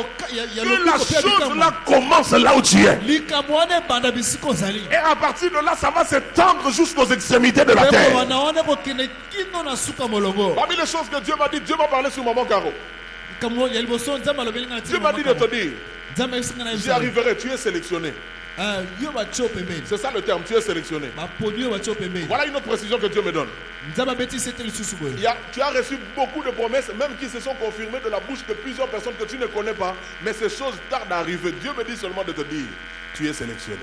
Que la chose là commence là où tu es. likambo wana ebanda bisika ozali. Et à partir de là, ça va s'étendre jusqu'aux extrémités de la terre. wana wana kokende kino na suka molongo. Parmi les choses que Dieu m'a dit, Dieu m'a parlé sur Maman Caro. Likambo ya liboso Nzambe alobeli nga Dieu m'a dit de te dire, Nzambe ayebisa nga na j'y arriverai, tu es sélectionné. yo batio pembeni. C'est ça le terme, tu es sélectionné. Baponi yo batio pembeni. Voilà une autre précision que Dieu me donne. Nzambe abeti sete lisusu boye. Tu as reçu beaucoup de promesses, même qui se sont confirmées de la bouche de plusieurs personnes que tu ne connais pas. Mais ces choses tardent à arriver. Dieu me dit seulement de te dire, tu es sélectionné.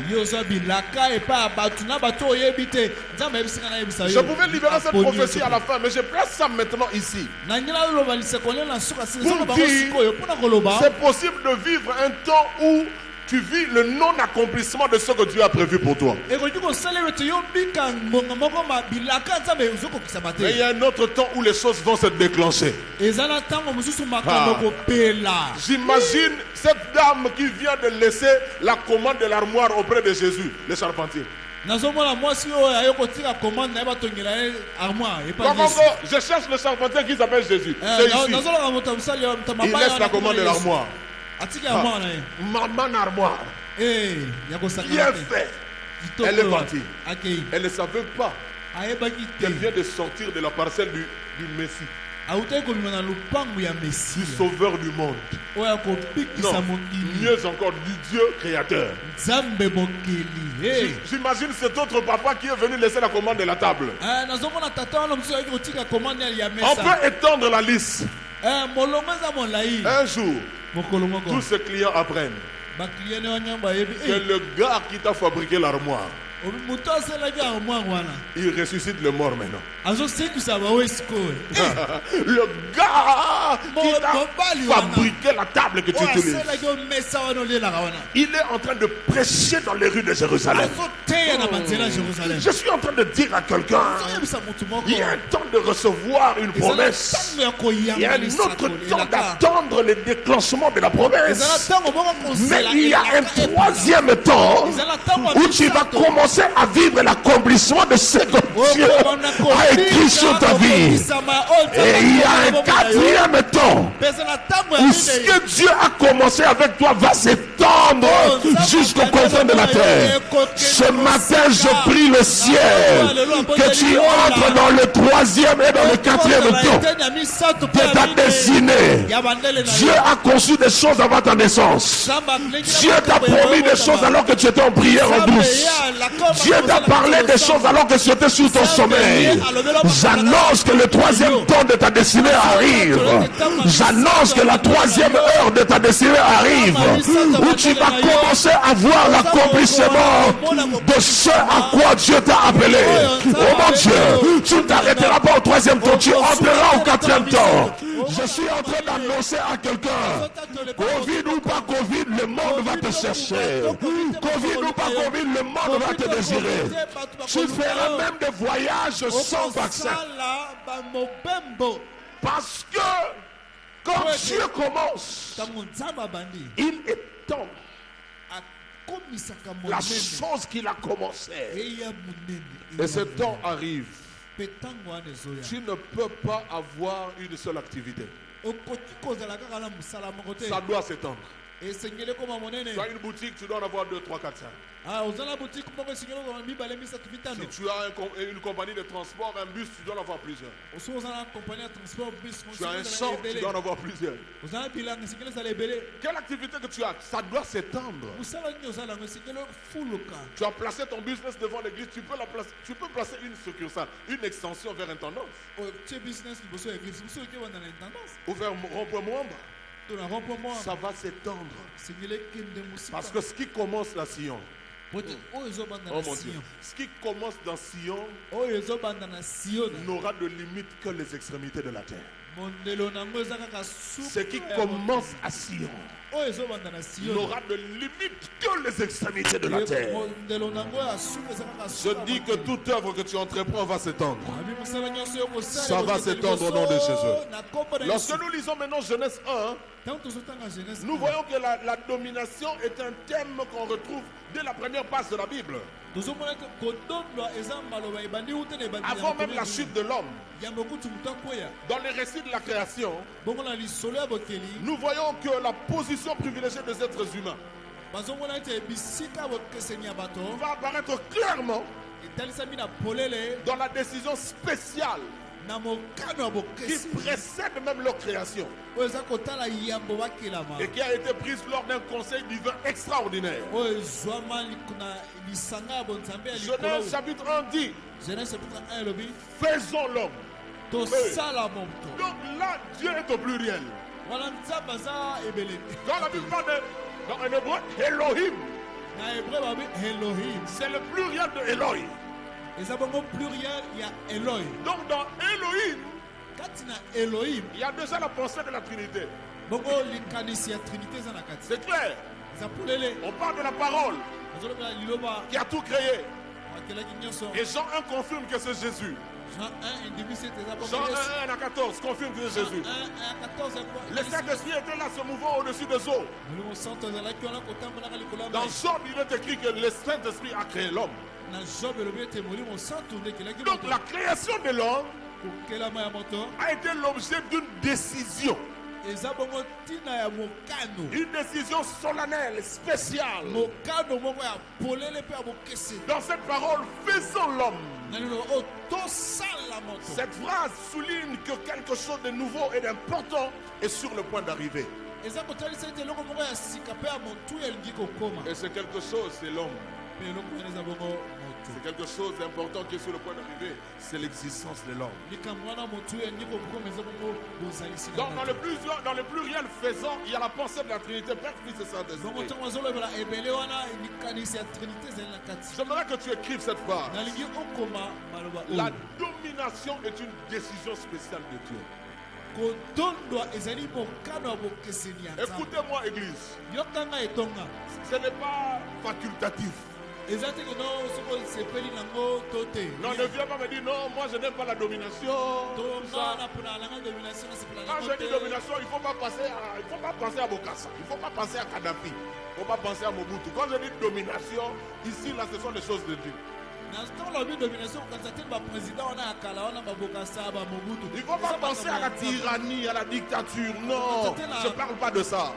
Yo zabi laka et pas batuna bato yebite. Nzambe ayebisa nga na yebisa yo. Je pouvais libérer cette prophétie à la fin, mais je place ça maintenant ici. Na ngila loba lisekonye na suka Pour sisa ba dire, sikoyo pona koloba. c'est possible de vivre un temps où tu vis le non-accomplissement de ce que Dieu a prévu pour toi. Et quand tu consales te yo bika ngonga moko ma bilaka Nzambe uzoko kisabate. Mais il y a un autre temps où les choses vont se déclencher. Ezala tango mususu makambo kopela. J'imagine cette dame qui vient de laisser la commande de l'armoire auprès de Jésus, le charpentier. Nazomona mwasi oyo ayokotika commande na batongela armoire et pas Congo, je cherche le charpentier qui s'appelle Jésus. C'est ici. Nazoloka moto musali Il laisse la commande de l'armoire. Atiki armoire na ye. Maman armoire. Yakosaka. Bien fait. Elle est partie. Akei. Elle ne savait pas Ayebaki qu'elle vient de sortir de la parcelle du Messie, autai komima na lupangu ya Messie. du Sauveur du monde. Oya kopikisa Non, mokili. mieux encore, du Dieu créateur. Nzambe mokili. J'imagine cet autre papa qui est venu laisser la commande de la table. Nazomona tata wana mususu ayaki kotika commande ya mesa. On peut étendre la liste. Molongo eza molai. Un jour, Mokolo moko. tous ces clients apprennent Bakiliya ne wanyamba yebi. que le gars qui t'a fabriqué l'armoire, Muto aselaki armoire wana. il ressuscite le mort maintenant. Azosekisa bawe sikoyo. Le gars qui t'a fabriqué la table que tu utilises, aselaki omesa wana olielaka wana. il est en train de prêcher dans les rues de Jérusalem. Azoteya na banzela ya Jérusalem. Je suis en train de dire à quelqu'un, Azoyebisa mutu moko. il y a un temps de recevoir une promesse. Ezala tango ya Il y a un koyamba autre temps d'attendre le déclenchement de la Ezala promesse. tango moko Mais konsela. il y a un troisième temps où tu vas commencer à vivre l'accomplissement de ce que Dieu a écrit sur ta vie. Et il y a un quatrième temps où ce que Dieu a commencé avec toi va s'étendre jusqu'au confins de la terre. Ce matin, je prie le ciel que tu entres dans le troisième et dans le quatrième temps de ta destinée. Dieu a conçu des choses avant ta naissance. Dieu t'a promis des choses alors que tu étais en prière en douce. Dieu t'a parlé des choses alors que tu étais sur ton sommeil. J'annonce que le troisième temps de ta destinée arrive. J'annonce que la troisième heure de ta destinée arrive, où tu vas commencer à voir l'accomplissement de ce à quoi Dieu t'a appelé. Oh mon Dieu, tu ne t'arrêteras pas au troisième temps, tu entreras au quatrième temps. Je suis en train d'annoncer à quelqu'un, Covid ou pas Covid, le monde va te chercher. Covid ou pas Covid, le monde va te désirer. Tu feras même des voyages sans vaccin. Parce que quand Dieu commence, il est temps. La chose qu'il a commencé. Et ce temps arrive. Tu ne peux pas avoir une seule activité. Ça doit s'étendre. Tu as une boutique, tu dois en avoir 2, 3, 4, 5. Si tu as une compagnie de transport, un bus, tu dois en avoir plusieurs. Tu as un champ, tu dois en avoir plusieurs. Quelle activité que tu as, ça doit s'étendre. Tu as placé ton business devant l'église, tu peux placer une succursale, une extension vers une tendance. Ou vers Rond-Point-Mwamba. Ça va s'étendre. Parce que ce qui commence la Sion Oh mon Dieu. Ce qui commence dans Sion Ce n'aura de limite que les extrémités de la terre. Ce qui commence à Sion n'aura de limite que les extrémités de la terre. Je dis que toute œuvre que tu entreprends va s'étendre. Ça va s'étendre au nom de Jésus. Lorsque nous lisons maintenant Genèse 1, nous voyons que la domination est un thème qu'on retrouve dès la première page de la Bible. Avant même la chute de l'homme, dans les récits de la création, nous voyons que la position privilégiée des êtres humains va apparaître clairement dans la décision spéciale qui précède même leur création et qui a été prise lors d'un conseil divin extraordinaire. Genèse chapitre 1 dit: faisons l'homme. Donc là, Dieu est au pluriel. Quand la Bible parle dans un hébreu, Elohim, c'est le pluriel de Elohim. Donc dans Elohim, il y a déjà la pensée de la Trinité. C'est clair. On parle de la parole qui a tout créé. Et Jean 1 confirme que c'est Jésus. Jean 1 à 14 confirme que c'est Jésus. Le Saint-Esprit était là se mouvant au-dessus des eaux. Dans Job, il est écrit que le Saint-Esprit a créé l'homme. Donc la création de l'homme a été l'objet d'une décision. Une décision solennelle, spéciale. Dans cette parole, faisons l'homme. Cette phrase souligne que quelque chose de nouveau et d'important est sur le point d'arriver. Et c'est quelque chose, c'est l'homme. C'est quelque chose d'important qui est sur le point d'arriver. C'est l'existence de l'homme. Donc dans le pluriel faisant, il y a la pensée de la Trinité, Père, Fils et Saint-Esprit. J'aimerais que tu écrives cette phrase. La domination est une décision spéciale de Dieu. Écoutez-moi, Église. Ce n'est pas facultatif. Non, ne viens pas me dire non, moi je n'aime pas la domination. Quand je dis domination, il ne faut pas penser à Bokassa, il ne faut pas penser à Kadhafi, il ne faut pas penser à Mobutu. Quand je dis domination, ici là ce sont des choses de Dieu. Il ne faut pas penser à la tyrannie, à la dictature. Non, je ne parle pas de ça.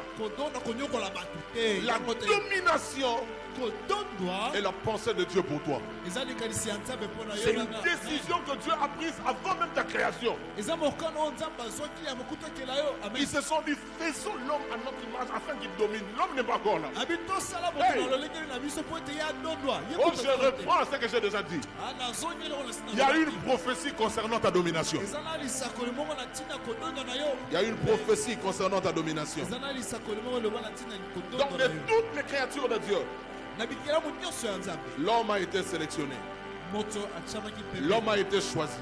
La domination est la pensée de Dieu pour toi. C'est une décision que Dieu a prise avant même ta création. Ils se sont dit, faisons l'homme à notre image afin qu'il domine. L'homme n'est pas encore là. Hey. Oh, je reprends ce que j'ai déjà dit. Il y a une prophétie concernant ta domination. Il y a une prophétie concernant ta domination. Donc de toutes les créatures de Dieu, l'homme a été sélectionné. L'homme a été choisi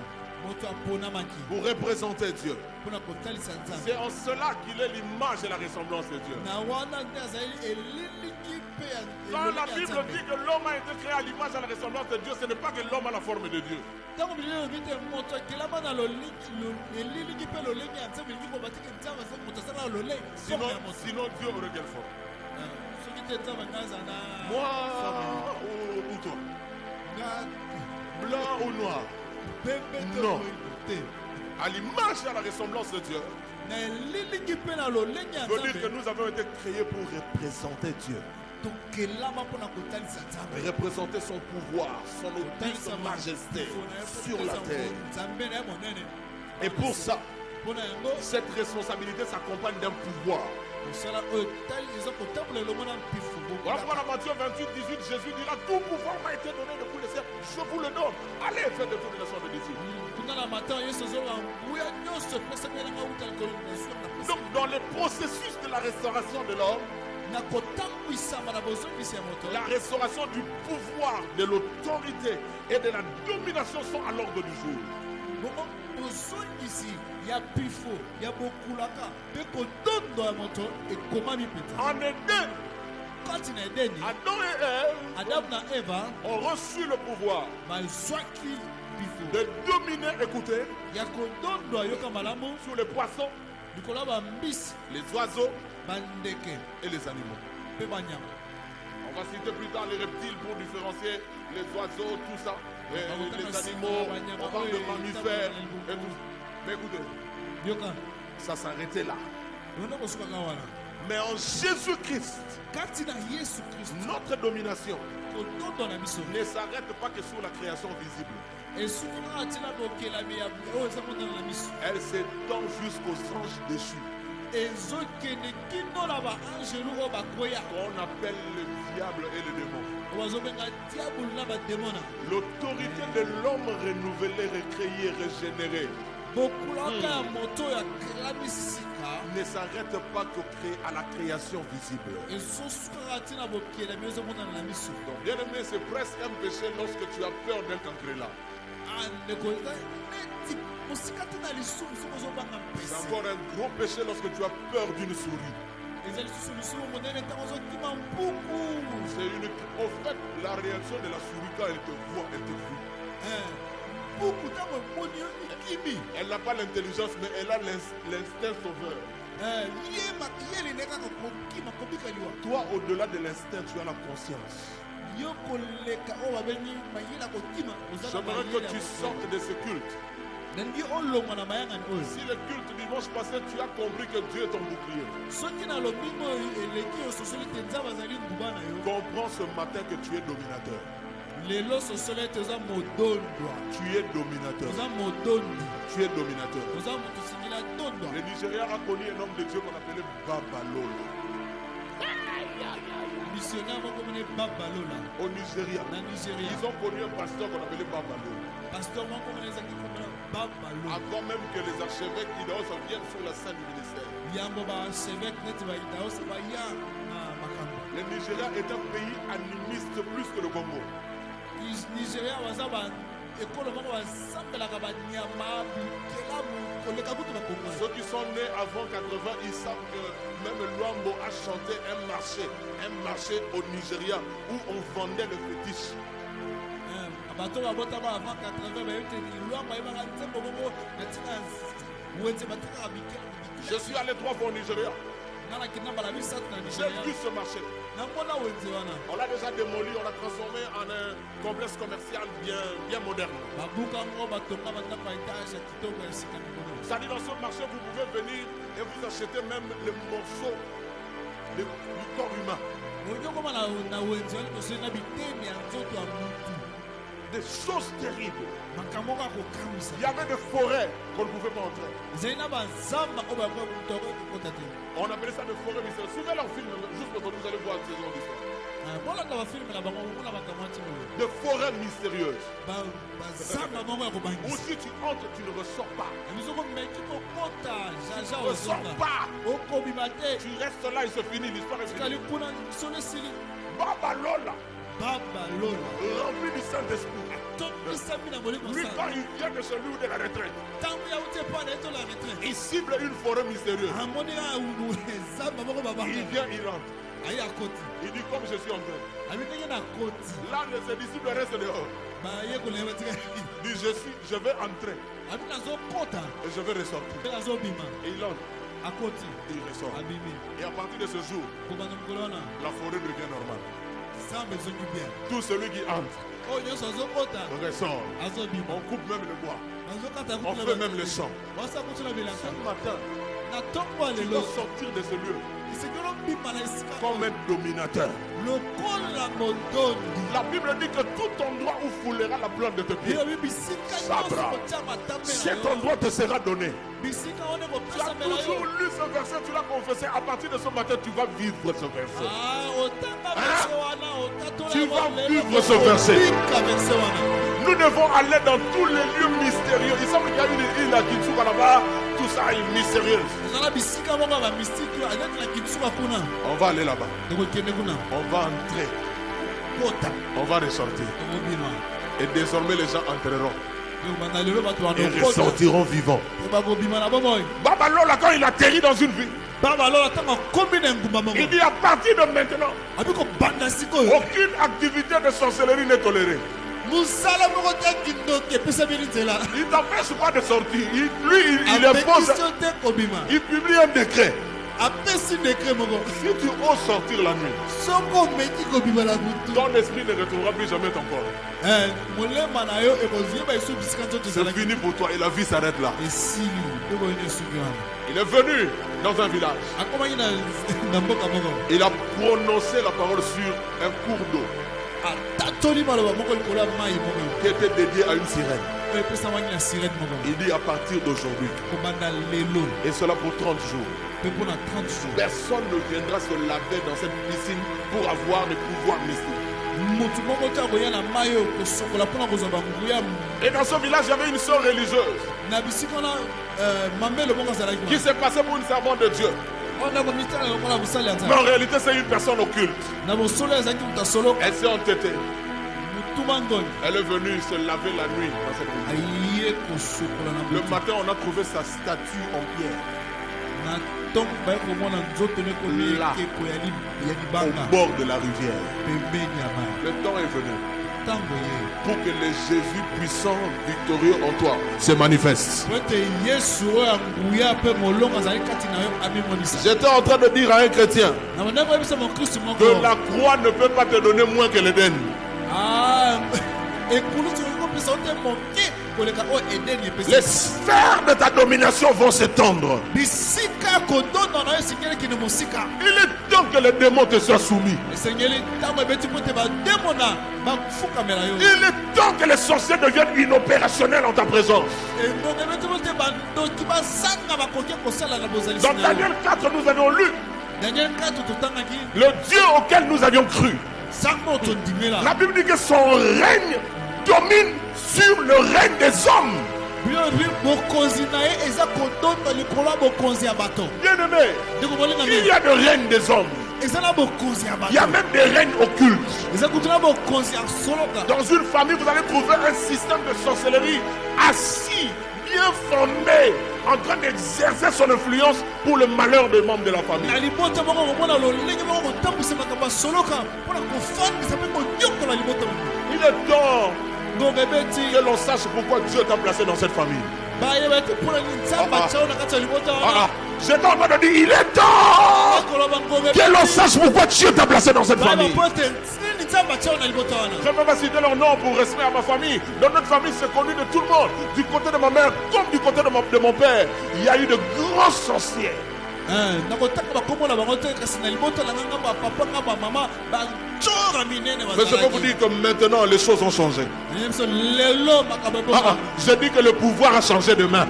pour représenter Dieu. C'est en cela qu'il est l'image et la ressemblance de Dieu. Quand la Bible dit que l'homme a été créé à l'image et à la ressemblance de Dieu, ce n'est pas que l'homme a la forme de Dieu. Sinon Dieu aurait quelle forme? Moi ou toi? Blanc ou noir? Non. À l'image et à la ressemblance de Dieu veut dire que nous avons été créés pour représenter Dieu. Représenter son pouvoir, son autorité, sa majesté sur la terre. Et pour ça, cette responsabilité s'accompagne d'un pouvoir. Voilà pourquoi dans Matthieu 28, 18, Jésus dira: tout pouvoir m'a été donné depuis le ciel, je vous le donne. Allez, faites de toutes les nations de disciples. Donc dans le processus de la restauration de l'homme, na kotambwisama na bozongisi ya moto. La restauration du pouvoir, de l'autorité et de la domination sont à l'ordre du jour. Bongo bozongisi ya pifo ya bokulaka mpe kotondo ya moto ekomami penza. En Éden, Kati na Edeni, Adam et Ève Adam na Eva ont reçu le pouvoir bazwaki pifo de dominer, écoutez, ya kotondo ayoka malamu sur les poissons, likolo ya bambisi, les oiseaux bandeke et les animaux. mpe banyama. On va citer plus tard les reptiles pour différencier les oiseaux, tout ça, les animaux, on parle de mammifères et tout. Mais écoutez, yoka ça s'arrêtait là. lona kosukaka wana Mais en Jésus-Christ, kati na Yesu Kristo notre domination kotondo na biso ne s'arrête pas que sur la création visible. esuki kaka ntina bokelami ya oyo eza mondana na biso Elle s'étend jusqu'aux anges déchus, ezokende kino na baangelu oyo bakweya qu'on appelle le diable et le démon. oyo bazobenga diabolo na bademona. L'autorité de l'homme renouvelé, recréé, régénéré bokulaka ya moto oyo akrelami sika ne s'arrête pas à la création visible. ezosukaka ntina bokelami oyo ezomondana na miso. Donc, bien aimé, c'est presque un péché lorsque tu as peur d'un cancrélat. andeko eza neti mosika te na lisumu soki ozobanga C'est mpesi encore un gros péché lorsque tu as peur d'une souris. eza lisusu lisumu monene ntango ozokima mpuku. En fait, la réaction de la souris quand elle te voit, elle te fuit. mpuku ntango emoni yo ekimi Elle n'a pas l'intelligence, mais elle a l'instinct sauveur. ye lene kaka kokima kobika liwa. Toi, au-delà de l'instinct, tu as la conscience. yo koleka oyo babengi mayela kokima J'aimerais que tu sortes de ce culte. nalingi olongwa na mayangani oyo. Si le culte dimanche passé, tu as compris que Dieu est ton bouclier, soki nalobi oyo eleki yo sosoli te nzambe azali nguba na yo. comprends ce matin que tu es dominateur. lelo sosoli ete oza modondwa. Tu es dominateur. oza modondi. Tu es dominateur. oza moto singila tondwa. Le Nigeria a connu un homme de Dieu qu'on appelait Babalola. missionnaire moko mone babalola Au Nigeria, na Nigeria. ils ont connu un pasteur qu'on appelait Babalola. pasteur moko mone ezaki komona babalola. Avant même que les archevêques Idaos viennent sur la scène du ministère. yambo baarchevêque neti baitaosa baya na makambo. Le Nigeria est un pays animiste plus que le Congo. Nigeria baza ba ekolo moko basambelaka banyama bikelamu koleka kutu bakongo. Ceux qui sont nés avant 80, ils savent que même Luambo a chanté un marché au Nigeria où on vendait le fétiche. bato babotama avant 80 bayete lwamba yebaka nzembo moko na ntina wenze batekaka bikelamu. Je suis allé 3 fois au Nigeria. nana kina mbala misato na J'ai vu Nigeria ce marché. namona wenze wana On l'a déjà démoli, on l'a transformé en un complexe commercial bien moderne. babuka ngo batonga bandako ya etage ya kitoko ya sika mikolo. C'est-à-dire dans ce marché, vous pouvez venir et vous acheter même les morceaux du corps humain. olingi okoma na wenze wana tosoli na bitemi ya nzoto ya mutu. Des choses terribles. makambo oyo akokamwisa. Il y avait des forêts qu'on ne pouvait pas entrer. ezali na bazamba oyo bakomutu akokota te. On appelait ça des forêts mystérieuses. Suivez leur film, juste pour que vous allez voir ces gens d'histoire. bolanda bafilme na bango omona makambo ati oyo. Des forêts mystérieuses. bazamba moko ya Où kobangisa. si tu entres, tu ne ressors pas. bizoko meki kokota jaja Tu ne ressors ozonga pas. okobima te. Tu restes là et c'est fini, l'histoire est tikali finie. kuna solo esili. Babalola, babalola rempli du Saint-Esprit. tomisami na molimo Lui, quand sana. il vient de celui ou de la retraite, ntango yauti epai na ye to la retraite. il cible une forêt mystérieuse. amoni kaka zamba moko Il babanga vient, il rentre. aye akoti. Il dit comme je suis entré. abi ndenge na koti. Là, ses disciples restent dehors. baye kolela batika. Il dit je vais entrer abi nazokota et je vais ressortir. mpe nazobima. Et il entre akoti et il ressort. abimi. Et à partir de ce jour, kobanda mokolo wana la forêt devient normale. zamba ezongi bien. Tout celui qui entre oyo nyonso azokota ressort. azobima. On coupe même le bois. bazokata On fait même les champs. basakutula Ce bilanga matin, na ntongo ya tu lelo dois sortir de ce lieu esengeli obima na esika comme un dominateur. lokola modondi. La Bible dit que tout endroit où foulera la plante de tes pieds, eyobi bisika Sabra. nyonso kotia matambe na cet yo. endroit te sera donné. bisika wana Tu as kopesa mela toujours yo. lu ce verset, tu l'as confessé. À partir de ce matin, tu vas vivre ce verset. otanga verse wana otatola Tu yango vas lelo, vivre ce verset. otika verse wana. Nous devons aller dans tous les lieux mystérieux. Il semble qu'il y a une île à Kitsuka là-bas. tout ça est mystérieux. ezala bisika moko ya bamystike azaki na kitsuka kuna On va aller là-bas. tokokende kuna On va entrer. kota On va ressortir. tokobima Et désormais, les gens entreront. tokobanda lelo bato Et banokota ressortiront vivants. bakobima na bomoi Babalola, quand il atterrit dans une ville, babalola ntango akomi na engumba moko il dit à partir de maintenant, abi kobanda sikoyo aucune activité de sorcellerie n'est tolérée. mosala moko te kindoki epesameli nzela Il t'empêche pas de sortir. Il impose, apekisi yo te kobima il publie un décret. apesi dekre moko Si tu oses sortir la nuit, soko omeki kobima na butu ton esprit ne retrouvera plus jamais ton corps. molema na yo ekoziyeba esu bisika nzoto C'est ezalaki fini pour toi et la vie s'arrête là. esili mpe koyini esuki wana Il est venu dans un village. akomaki na mboka moko Il a prononcé la parole sur un cours d'eau atatoli maloba moko likolo ya mai moko qui était dédié à une sirène. oyo epesamaki na sirene moko Il dit à partir d'aujourd'hui, kobanda lelo et cela pour 30 jours, mpe mpo na 30 jours personne ne viendra se laver dans cette piscine pour avoir les pouvoirs mystiques. motu moko te akoya na mai oyo kosokola mpona kozwa banguya Et dans ce village, il y avait une sœur religieuse na bisika wana mamelo moko azalaki qui s'est passée pour une servante de Dieu. ona komitala lokola mosali ya Mais en nzambe réalité, c'est une personne occulte. na bosolo ezalaki moto asoloka Elle s'est entêtée. motuma ngoni Elle est venue se laver la nuit dans cette piscine. aye kosokola na Le butu matin, on a trouvé sa statue en pierre na ntongo baye komona nzoto Là. nekolekeko ya au libanga bord de la rivière. pembeni ya mai Le temps est venu ntango ye pour que le Jésus puissant, victorieux en toi, se manifeste. po ete yesu oyo ya nguya mpe molongo azali kati na yo abimonisa J'étais en train de dire à un chrétien na banda koyebisa mokristu moko que la croix ne peut pas te donner moins que l'Éden. ekulusu ekopesa yo te moke koleka oyo edeni Les epesi sphères de ta domination vont s'étendre. bisika ya kodondo na yo esengeli kende mosika Il est temps que les démons te soient soumis. esengeli ntango ebeti mpo te bademona bafukamela yo Il est temps que les sorciers deviennent inopérationnels en ta présence. engongo ebeti mpo te bandoki bazanga bakoki kosala na bozalisi Dans na yo Daniel 4, nous avions lu daniel 4 totangaki le Dieu auquel nous avions cru. sango tondimela La Bible dit que son règne domine sur le règne des hommes. bilobi bokonzi na ye eza kodondo likolo ya bokonzi ya bato Bien-aimé, ndeko il bolingami y a le règne des hommes. eza na bokonzi ya Il y a bato même des règnes occultes. eza kutu na bokonzi ya soloka Dans une famille, vous allez trouver un système de sorcellerie assis, bien fondé, en train d'exercer son influence pour le malheur des membres de la famille. na libota moko komona lolenge moko kotambwisa makambo ya soloka mpona kofandisa mpe konyokola libota moko Il est temps ngongo ebeti que l'on sache pourquoi Dieu t'a placé dans cette famille. bayeba ete mpona nini nzambe atya yo na kati ya libota Ah, wana ah. J'étais en train de dire, il est temps koloba ngongo que l'on sache pourquoi Dieu t'a placé dans cette bayeba famille. mpo ete nini nzambe atya yo na libota wana Je ne peux pas citer leur nom pour respect à ma famille. Dans notre famille, c'est connu de tout le monde. Du côté de ma mère comme du côté de mon père, il y a eu de grands sorciers. nakotaka bakombo na bango te kasi na libota na nganga bapapa nga bamama banzora minene Mais je peux vous dire que maintenant, les choses ont changé. biso lelo makambo ebonga Je dis que le pouvoir a changé de main.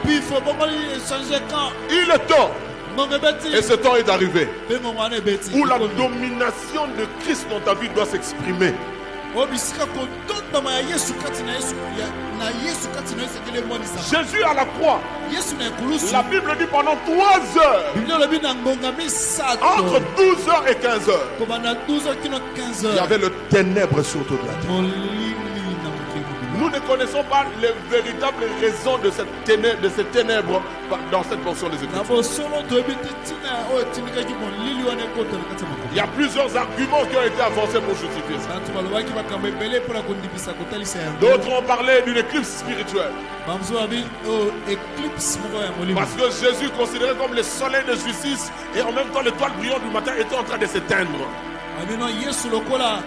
mpifo bongoli echange quand Il est temps, ngongo ebeti et ce temps est arrivé, mpe ngongo wana ebeti où la domination de Christ dans ta vie doit s'exprimer. oyo bisika kotondama ya yesu kati na yesu kati na yo esengeli emonisa Jésus à la croix, yesu na ekulusu la Bible dit pendant 3 heures, biblia elobi na ngonga misato entre 12h et 15h, kobanda 12h kino 15h il y avait le ténèbre sur toute la terre. molimi na mokili Nous ne connaissons pas les véritables raisons de ces ténèbres dans cette portion des na Écritures. bosolo toyebi te ntina oyo etindikaki molili wana ekota na kati ya Il y a plusieurs arguments qui ont été avancés pour justifier ça. bato balobaki makambo ebele mpona kondimisa kotalisa yango D'autres ont parlé d'une éclipse spirituelle. bamosusu babi oyo eclipse moko ya molimo Parce que Jésus, considéré comme le soleil de justice et en même temps l'étoile brillante du matin, était en train de s'éteindre. babino yesu lokola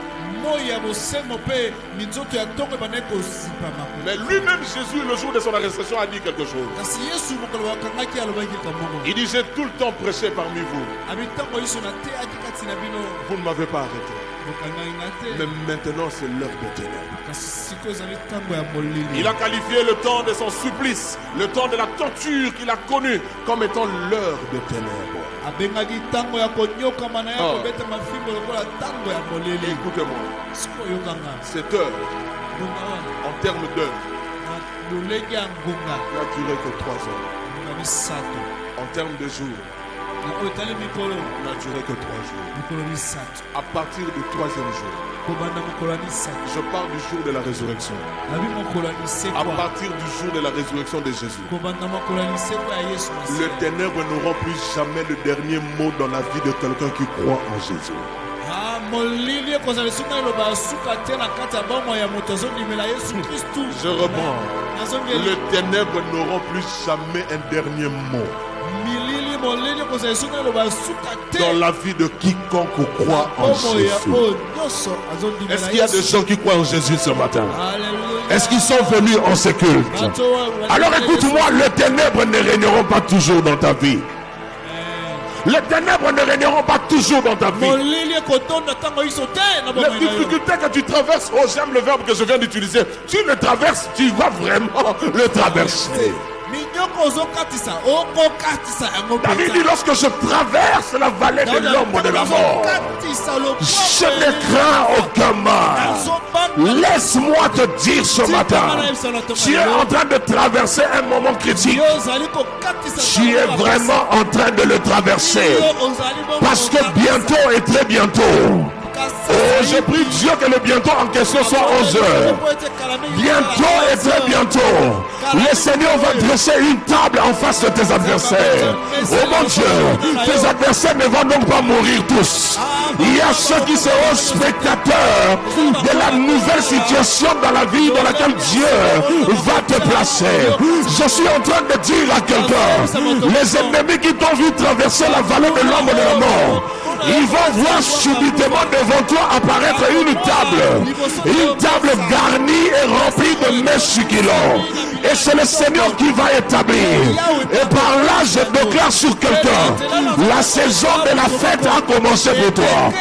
moi ya bosembo mpe minzoto ya ntongo ebandaki kosipama Mais lui-même, Jésus, le jour de son arrestation, a dit quelque chose. kasi yesu mokolo bakangaki alobaki kamoko Il dit, j'ai tout le temps prêché parmi vous. abi ntango yesu nateyaki kati na bino Vous ne m'avez pas arrêté. bokangaki nga te Mais maintenant, c'est l'heure de ténèbres. kasi sikoyo ezali ntango ya molili Il a qualifié le temps de son supplice, le temps de la torture qu'il a connu, comme étant l'heure de ténèbres. abengaki ntango ya konyokama na ye Oh. kobeta mafimbo lokola ntango ya molili Écoutez-moi, sikoyo yokanga cette heure, ngonga wana en termes d'heure, na lolenge ya ngonga n'a duré que 3 heures. En termes de jours, n'a duré que 3 jours. À partir du 3e jour, je parle du jour de la résurrection. À partir du jour de la résurrection de Jésus, les ténèbres n'auront plus jamais le dernier mot dans la vie de quelqu'un qui croit en Jésus. Je reprends. Les ténèbres n'auront plus jamais un dernier mot dans la vie de quiconque croit en Jésus. Est-ce qu'il y a des gens qui croient en Jésus ce matin? Est-ce qu'ils sont venus en ce culte? Alors écoute-moi, les ténèbres ne régneront pas toujours dans ta vie. Les ténèbres ne régneront pas toujours dans ta vie. Les difficultés que tu traverses, oh j'aime le verbe que je viens d'utiliser, tu le traverses, tu vas vraiment le traverser. David dit, lorsque je traverse la vallée de l'ombre de la mort, je ne crains aucun mal. Laisse-moi te dire ce matin, tu es en train de traverser un moment critique. Tu es vraiment en train de le traverser. Parce que bientôt et très bientôt, oh, je prie Dieu que le bientôt en question soit 11 heures. Bientôt et très bientôt, le Seigneur va dresser une table en face de tes adversaires. Oh mon Dieu, tes adversaires ne vont donc pas mourir tous. Il y a ceux qui seront spectateurs de la nouvelle situation dans la vie dans laquelle Dieu va te placer. Je suis en train de dire à quelqu'un, les ennemis qui t'ont vu traverser la vallée de l'ombre de la mort, ils vont voir subitement devant toi apparaître une table garnie et remplie de mets succulents. Et c'est le Seigneur qui va établir. Et par là, je déclare sur quelqu'un, la saison de la fête a commencé pour toi.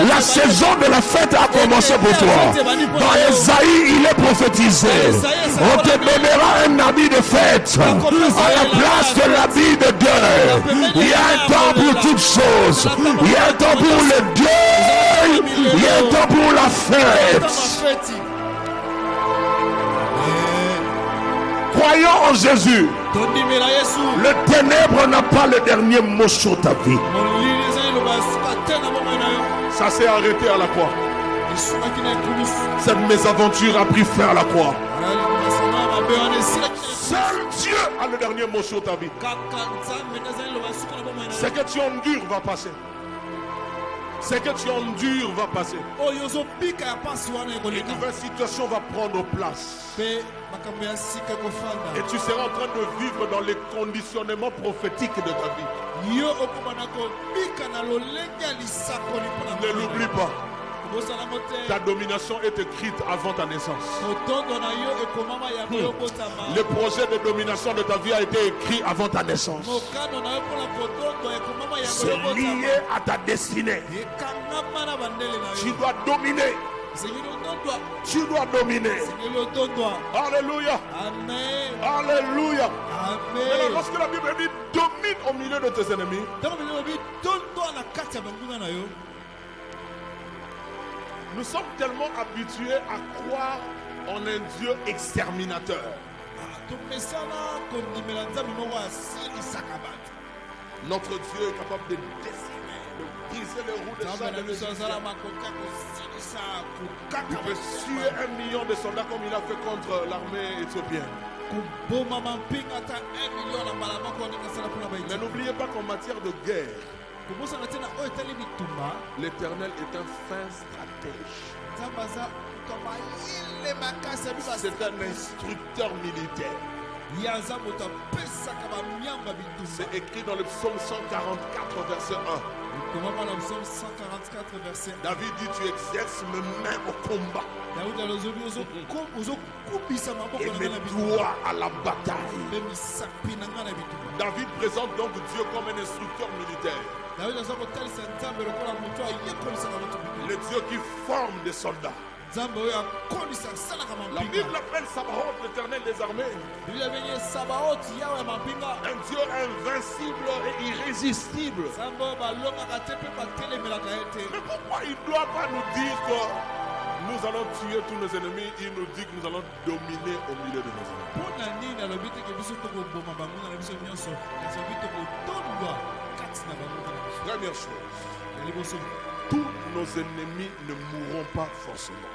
La saison de la fête a commencé pour toi. Dans Esaïe, il est prophétisé. On te donnera un habit de fête à la place de l'habit de deuil. Il y a un temps pour toutes choses. Il y a un temps pour le deuil. Il y a un temps pour la fête. Croyons en Jésus. Le ténèbre n'a pas le dernier mot sur ta vie. Ça s'est arrêté à la croix. Cette mésaventure a pris fin à la croix. Seul Dieu a le dernier mot sur ta vie. Ce que tu endures va passer. Ce que tu endures va passer. Une nouvelle situation va prendre place. Et tu seras en train de vivre dans les conditionnements prophétiques de ta vie. Ne l'oublie pas. Ta domination est écrite avant ta naissance. Le projet de domination de ta vie a été écrit avant ta naissance. C'est lié à ta destinée. Tu dois dominer. Tu dois dominer. Alléluia. Amen. Alléluia. Amen. Alors, lorsque la Bible dit domine au milieu de tes ennemis, nous sommes tellement habitués à croire en un Dieu exterminateur. Notre Dieu est capable de décimer, de briser les roues des chars de l'Égyptien. Il peut tuer 1 million de soldats comme il a fait contre l'armée éthiopienne. Mais n'oubliez pas qu'en matière de guerre, l'Éternel est un fin stratège. C'est un instructeur militaire. C'est écrit dans le psaume 144 verset 1. David dit, tu exerces mes mains au combat et mes doigts à la bataille. David présente donc Dieu comme un instructeur militaire. Le Dieu qui forme des soldats. La Bible appelle Sabaoth l'éternel des armées. Un Dieu invincible et irrésistible. Mais pourquoi il ne doit pas nous dire que nous allons tuer tous nos ennemis. Il nous dit que nous allons dominer au milieu de nos ennemis. Première chose, tous nos ennemis ne mourront pas forcément.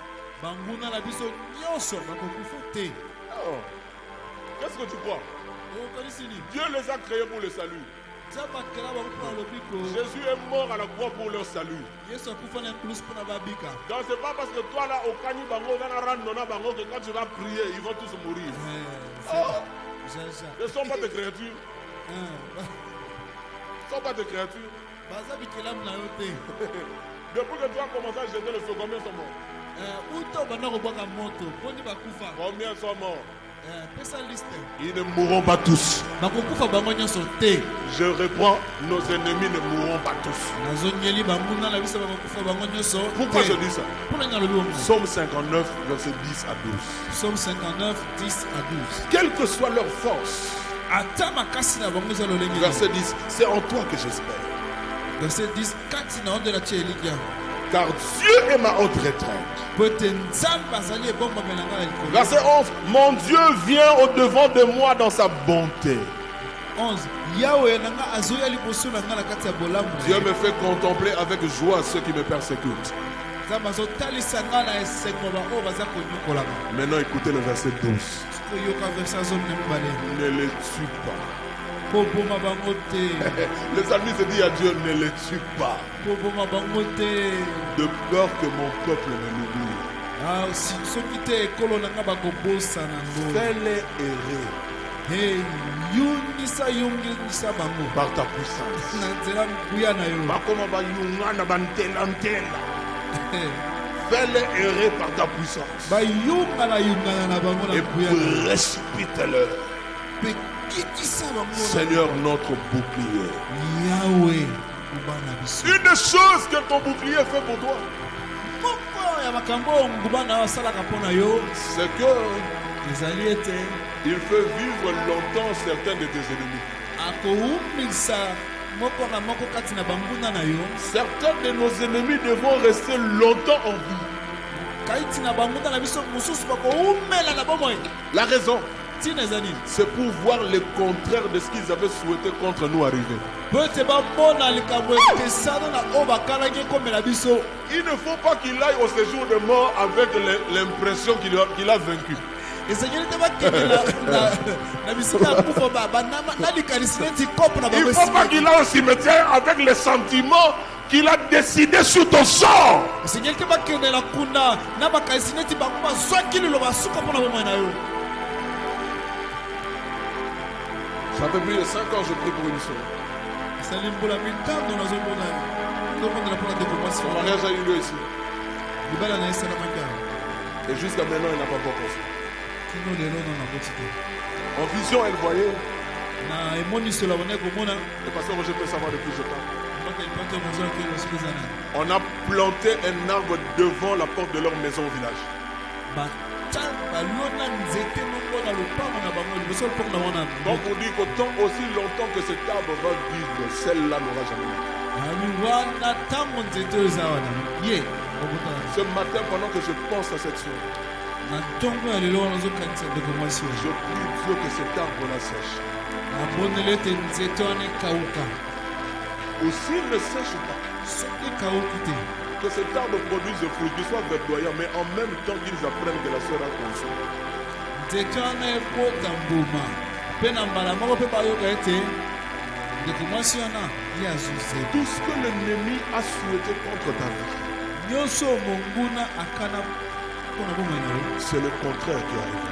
Oh. Qu'est-ce que tu crois? Dieu les a créés pour le salut. Jésus est mort à la croix pour leur salut. Donc c'est pas parce que toi là au Kani Bango, que quand tu vas prier, ils vont tous mourir. Oh. Ce ne sont pas des créatures. Ce ne sont pas des créatures. Depuis que tu as commencé à jeter le feu, combien sont morts? Combien sont morts? Ils ne mourront pas tous. Je reprends, nos ennemis ne mourront pas tous. Pourquoi je dis ça? Psaume 59, verset 10 à 12. Psaume 59, 10 à 12. Quelle que soit leur force, verset 10, c'est en toi que j'espère. Verset 10, car Dieu est ma haute retraite. Verset 11, mon Dieu vient au-devant de moi dans sa bonté. 11. Dieu me fait contempler avec joie ceux qui me persécutent. Maintenant écoutez le verset 12. Ne les tue pas. Le psalmiste dit à Dieu, ne les tue pas, de peur que mon peuple ne l'oublie. Fais-les errer par ta puissance. Fais-les errer par ta puissance et précipite-leur. Seigneur, notre bouclier. Une chose que ton bouclier fait pour toi, c'est que il fait vivre longtemps certains de tes ennemis. Certains de nos ennemis devront rester longtemps en vie. La raison, c'est pour voir le contraire de ce qu'ils avaient souhaité contre nous arriver. Il ne faut pas qu'il aille au séjour de mort avec l'impression qu'il a vaincu. Il ne faut pas qu'il aille au cimetière avec le sentiment qu'il a décidé sur ton sort. Ça fait plus de 5 ans que je prie pour une soeur. Son mariage a eu lieu ici. Et jusqu'à maintenant, il n'a pas encore pensé. En vision, elle voyait. Le pasteur Roger peut savoir depuis ce temps. On a planté un arbre devant la porte de leur maison au village. Donc on dit qu'autant aussi longtemps que cet arbre va vivre, celle-là n'aura jamais vu. Ce matin, pendant que je pense à cette chose, je prie Dieu que cet arbre-là sèche. Ou s'il ne sèche pas, que cet arbre produise des fruits, qu'il soit verdoyant, mais en même temps qu'ils apprennent que la sœur a consommé. Tout ce que l'ennemi a souhaité contre ta vie, c'est le contraire qui arrive.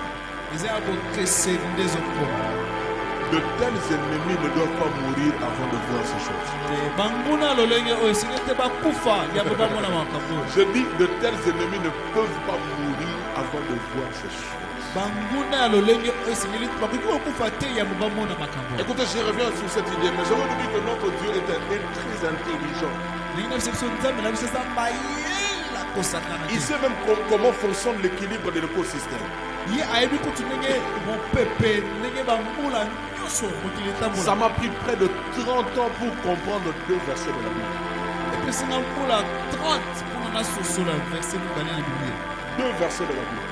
De tels ennemis ne doivent pas mourir avant de voir ces choses. Je dis de tels ennemis ne peuvent pas mourir avant de voir ces choses. Écoutez, je reviens sur cette idée, mais je veux vous dire que notre Dieu est très intelligent. Il sait même comment fonctionne l'équilibre de l'écosystème. Ça m'a pris près de 30 ans pour comprendre 2 versets de la Bible. Et opesanga mpula 30 mpona nasosola verset mibale na biblia. 2 versets de la Bible.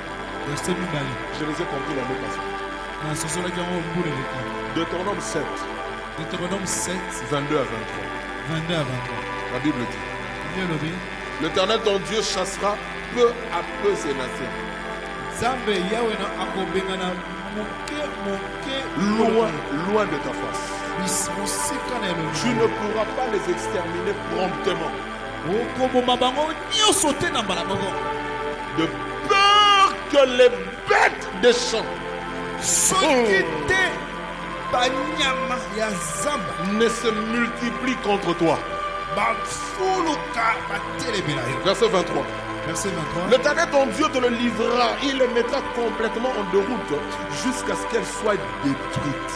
Verset mibale Je les ai compris l'année passée. nasosolaki yango mpula eleki. Deutéronome 7, Deutéronome 7 22 à 23. 22 à 23. La Bible dit: Biblia elobi L'Éternel ton Dieu chassera peu à peu ces nations, nzambe yawe na akobengana moke moke loin de ta face. mosika na elongi. Tu ne pourras pas les exterminer promptement, okoboma bango nyonso te na mbala moko, de peur que les bêtes des champs soki te banyama ya zamba ne se multiplient contre toi. bafuluka batelemela yo. Verset 23. Verset 23. L'Éternel ton Dieu te le livrera, il les mettra complètement en déroute jusqu'à ce qu'elles soient détruites.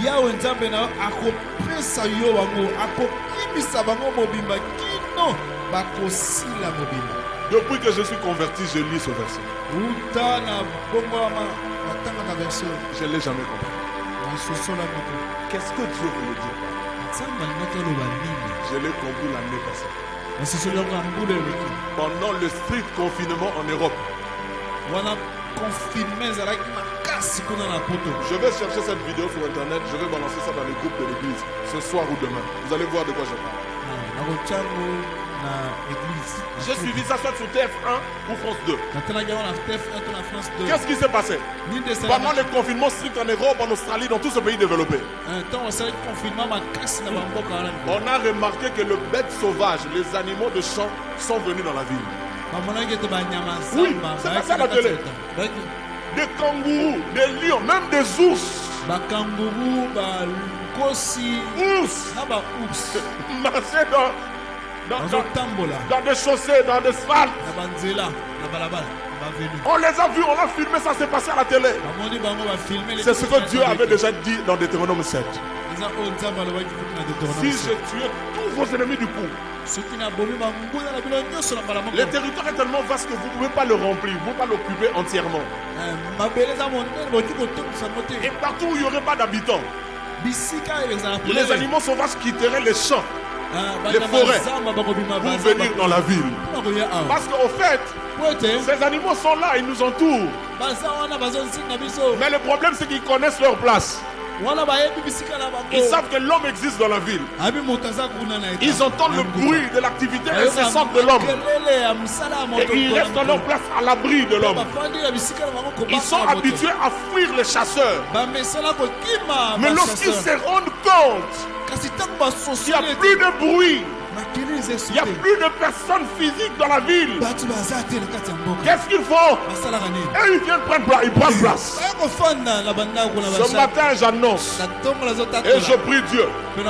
yawe nzambe na yo akopesa yo bango, akokimisa bango mobimba kino bakosila mobimba. Depuis que je suis converti, je lis ce verset. uta na bongwama matangaka version Je ne l'ai jamais compris. nasosola moko. Qu'est-ce que Dieu voulait dire? nzambe alingaki oloba nini? Je l'ai compris l'année passée. nasosola yango ya mbula eleki Pendant le strict confinement en Europe, wana konfirme ezalaki makasi kuna na poto. je vais chercher cette vidéo sur internet, je vais balancer ça dans les groupes de l'église, ce soir ou demain. Vous allez voir de quoi je parle. nakotyango na église. J'ai suivi ça soit sur TF1 ou France 2. natalaki yango na TF1 to na France 2. Qu'est-ce qui s'est passé? nini te Pendant le confinement strict en Europe, en Australie, dans tous ces pays développés, ntango basalaki konfinement makasi na bamboka wana on a remarqué que les bêtes sauvages, les animaux de champ, sont venus dans la ville. bamonaki ete banyama Oui, zamba c'est bayaki pas ça la na kati télé. ya ta- Des kangourous, des lions, même des ours. bakanguru bankosi Ours na baours marchaient bazotambola dans des chaussées, dans des sphalte. na banzela na balabala bavenu. On les a vus, on a filmé, ça s'est passé à la télé. bamoni bango bafilme. C'est ce que Dieu avait déjà dit dans Deutéronome 7. eza oyo nzambe alobaki kuti na Si Deutéronome je tuais tous vos ennemis du coup, soki nabomi banguna na bino nyonso na mbala moko. le territoire est tellement vaste que vous ne pouvez pas le remplir, vous ne pouvez pas l'occuper entièrement. mabele eza monene boki kotokisa yango te. Et partout où il n'y aurait pas d'habitants, bisika ezala les animaux sauvages quitteraient les champs les forêts pour venir dans la ville. Parce qu'au fait, ces animaux sont là, ils nous entourent. Mais le problème, c'est qu'ils connaissent leur place. Ils savent que l'homme existe dans la ville. Ils entendent le bruit de l'activité incessante de l'homme. Et ils restent dans leur place à l'abri de l'homme. Ils sont habitués à fuir les chasseurs. Mais lorsqu'ils se rendent compte qu'il n'y a plus de bruit, il n'y a plus de personnes physiques dans la ville, qu'est-ce qu'ils font? Et ils viennent prendre place. Ils prennent place. Ce matin, j'annonce et je prie Dieu que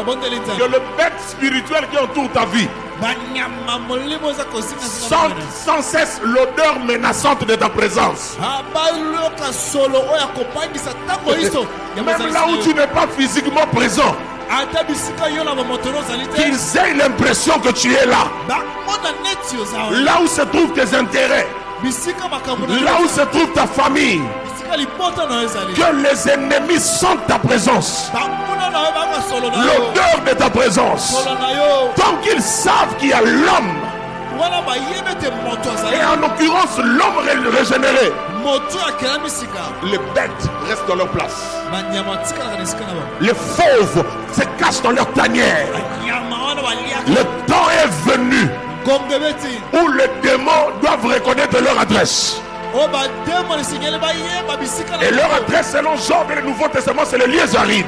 le bête spirituel qui entoure ta vie sente sans cesse l'odeur menaçante de ta présence. Même là où tu n'es pas physiquement présent, qu'ils aient l'impression que tu es là. Là où se trouvent tes intérêts, là où se trouve ta famille, que les ennemis sentent ta présence, l'odeur de ta présence. Tant qu'ils savent qu'il y a l'homme, et en l'occurrence l'homme régénéré, les bêtes restent dans leur place. Les fauves se cachent dans leur tanière. Le temps est venu où les démons doivent reconnaître leur adresse. Et leur adresse selon Job et le Nouveau Testament, c'est le lieu aride.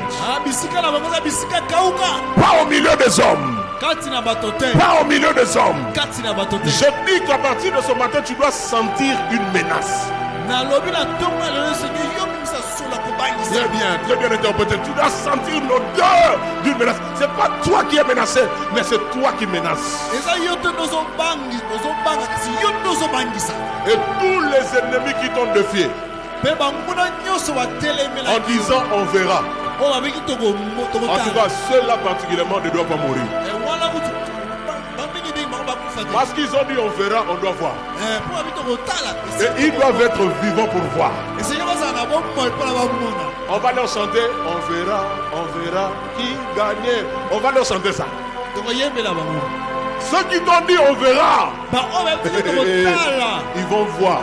Pas au milieu des hommes. Pas au milieu des hommes. Je dis qu'à partir de ce matin, tu dois sentir une menace. Très bien interprété. Tu dois sentir l'odeur d'une menace. C'est pas toi qui es menacé, mais c'est toi qui menaces. Et tous les ennemis qui t'ont défié, en disant on verra. En tout cas, ceux-là particulièrement ne doivent pas mourir. Parce qu'ils ont dit on verra, on doit voir. Et ils doivent être vivants pour voir. On va leur chanter, on verra qui gagnait. On va leur chanter ça. Ceux qui t'ont dit on verra, baoyo bayebisaki kotala ils vont voir.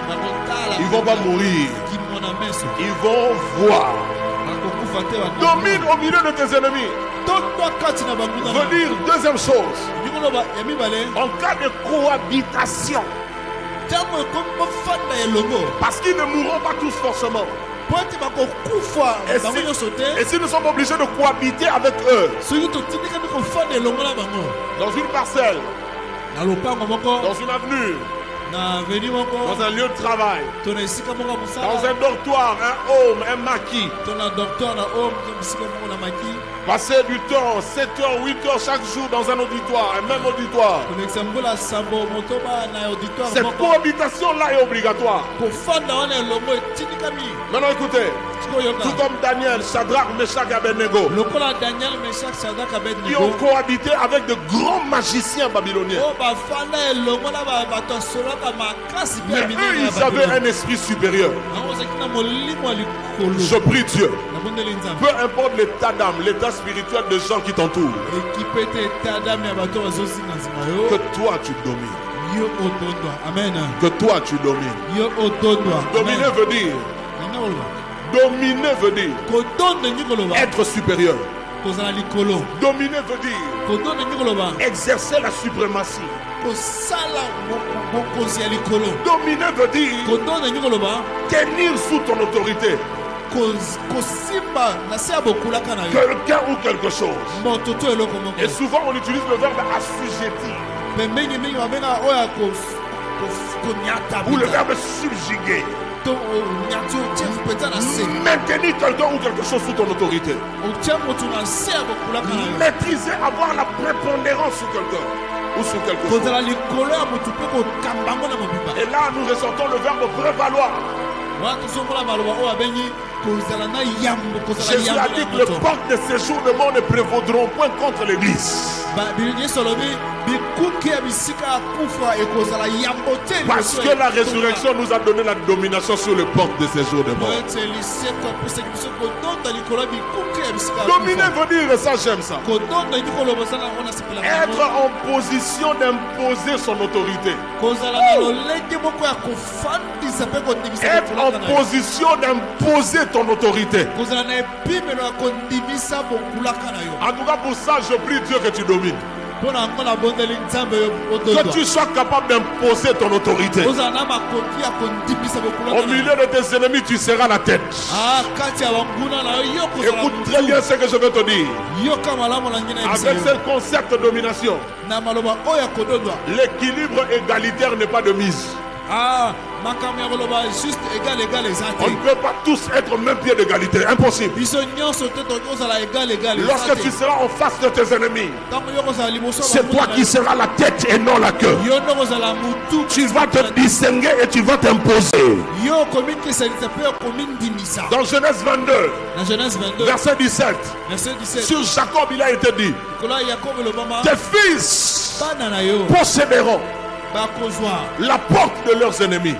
bakotala Ils vont pas mourir. kimona meso Ils vont voir. bakokufa te Domine au milieu de tes ennemis. totwa kati na banguna Veut dire deuxième chose. nikoloba ya mibale En cas de cohabitation, ntango ekomi bofanda elongo parce qu'ils ne mourront pas tous forcément. po ete bakokufa Et bango nyonso te si nous sommes obligés de cohabiter avec eux soki totindikami kofanda elongo na bango dans une parcelle, na lopango moko dans une avenue, na veni moko dans un lieu de travail, to na esika moko ya dans mosala un dortoir, un home, un maquis, to na docteur na home to bisika moko na maki passer du temps, 7 heures, 8 heures chaque jour dans un auditoire, un même auditoire. konekisa mbola sambo motoba na auditoire Cette moko cohabitation-là est obligatoire. kofanda wana elongo etindikami Maintenant écoutez, sikoyoka tout comme Daniel, Shadrach, Meshach et Abednego, lokola daniel meshak sadak qui abednego ont cohabité avec de grands magiciens babyloniens. oyo bafanda elongo na bato asolaka makasi mpe Mais ya eux, minene ya ils avaient babylone un esprit supérieur. bango ozalaki na molimo ya likolo Je prie Dieu, nabondeli nzambe peu importe l'état d'âme, l'état spirituel des gens qui t'entourent, ekipe ete etadami ya bato bazozinga nsima que yo toi tu domines. yo otondwa amen Que toi tu domines. yo otondwa Dominer veut dire, nanga koloba dominer veut dire kotonda ndenge koloba être supérieur. kozala likolo Dominer veut dire kotonda ndenge koloba exercer la suprématie. kosala bokonzi ya likolo Dominer veut dire kotonda ndenge koloba tenir sous ton autorité kosimba na se ya bokulaka na yo quelqu'un ou quelque chose. moto to eloko moko Et souvent on utilise le verbe assujettir mpe mingimingi babengaka oyo ya koniata ou le verbe subjuguer. to onyati otie mpenza na se Maintenir quelqu'un ou quelque chose sous ton autorité. otie motu na se ya bokulaka na yo Maîtriser, avoir la prépondérance sur quelqu'un ou sur quelque chose. kozala likolo ya motu mpe kokamba yango na mobimba Et là, nous ressortons le verbe prévaloir. wana tozomola maloba oyo abengi kozala na yambo kozala Jésus a yambo dit na que les moto portes de séjour de mort ne prévaudront point contre l'église. yesu alobi bikuke ya bisika ya kufa ekozala yambo te Parce que la résurrection nous a donné la domination sur les portes de séjour de po mort. ete lisekwa apesaki biso kotonda likolo ya bikuke ya bisika ya Dominer kufa veut dire, et ça j'aime ça, kotonda ndi koloba osala yango na sepelaka être en position d'imposer son autorité. kozala na lolenge moko ya kofandisa mpe kondimisa Être en bokulaka na yo position d'imposer ton autorité. kozala na epimelo ya kondimisa bokulaka na yo En tout cas, pour ça, je prie Dieu que tu domines. mpo na yango nabondeli nzambe Que otondwa tu sois capable d'imposer ton autorité. ozala na makoki ya kondimisa bokulaka Au na yo milieu de tes ennemis, tu seras la tête. kati ya banguna na yo yo kozala Écoute très bien ce que je vais te dire. yoka malamu na ngai na yebisa Avec yo ce concept de domination, na maloba oyo ya kodondwa l'équilibre égalitaire n'est pas de mise. makambo ya koloba juste égal égal eza On ne te peut pas tous être au même pied d'égalité. Impossible. biso nyonso te tokoki kozala égal égal eza Lorsque tu te seras en face de tes ennemis, ntango yo kozala liboso ya c'est banguna toi na qui yo, seras la tête et non la queue. yo nde kozala mutu Tu vas te distinguer et tu vas t'imposer. yo okomikisanisa mpe okomindimisa Dans Genèse 22, na genèse 22 verset 17, verset 17 sur Jacob, il a été dit, likolo ya yakobo elobama tes fils bana na yo posséderont bakozwa la porte de leurs ennemis.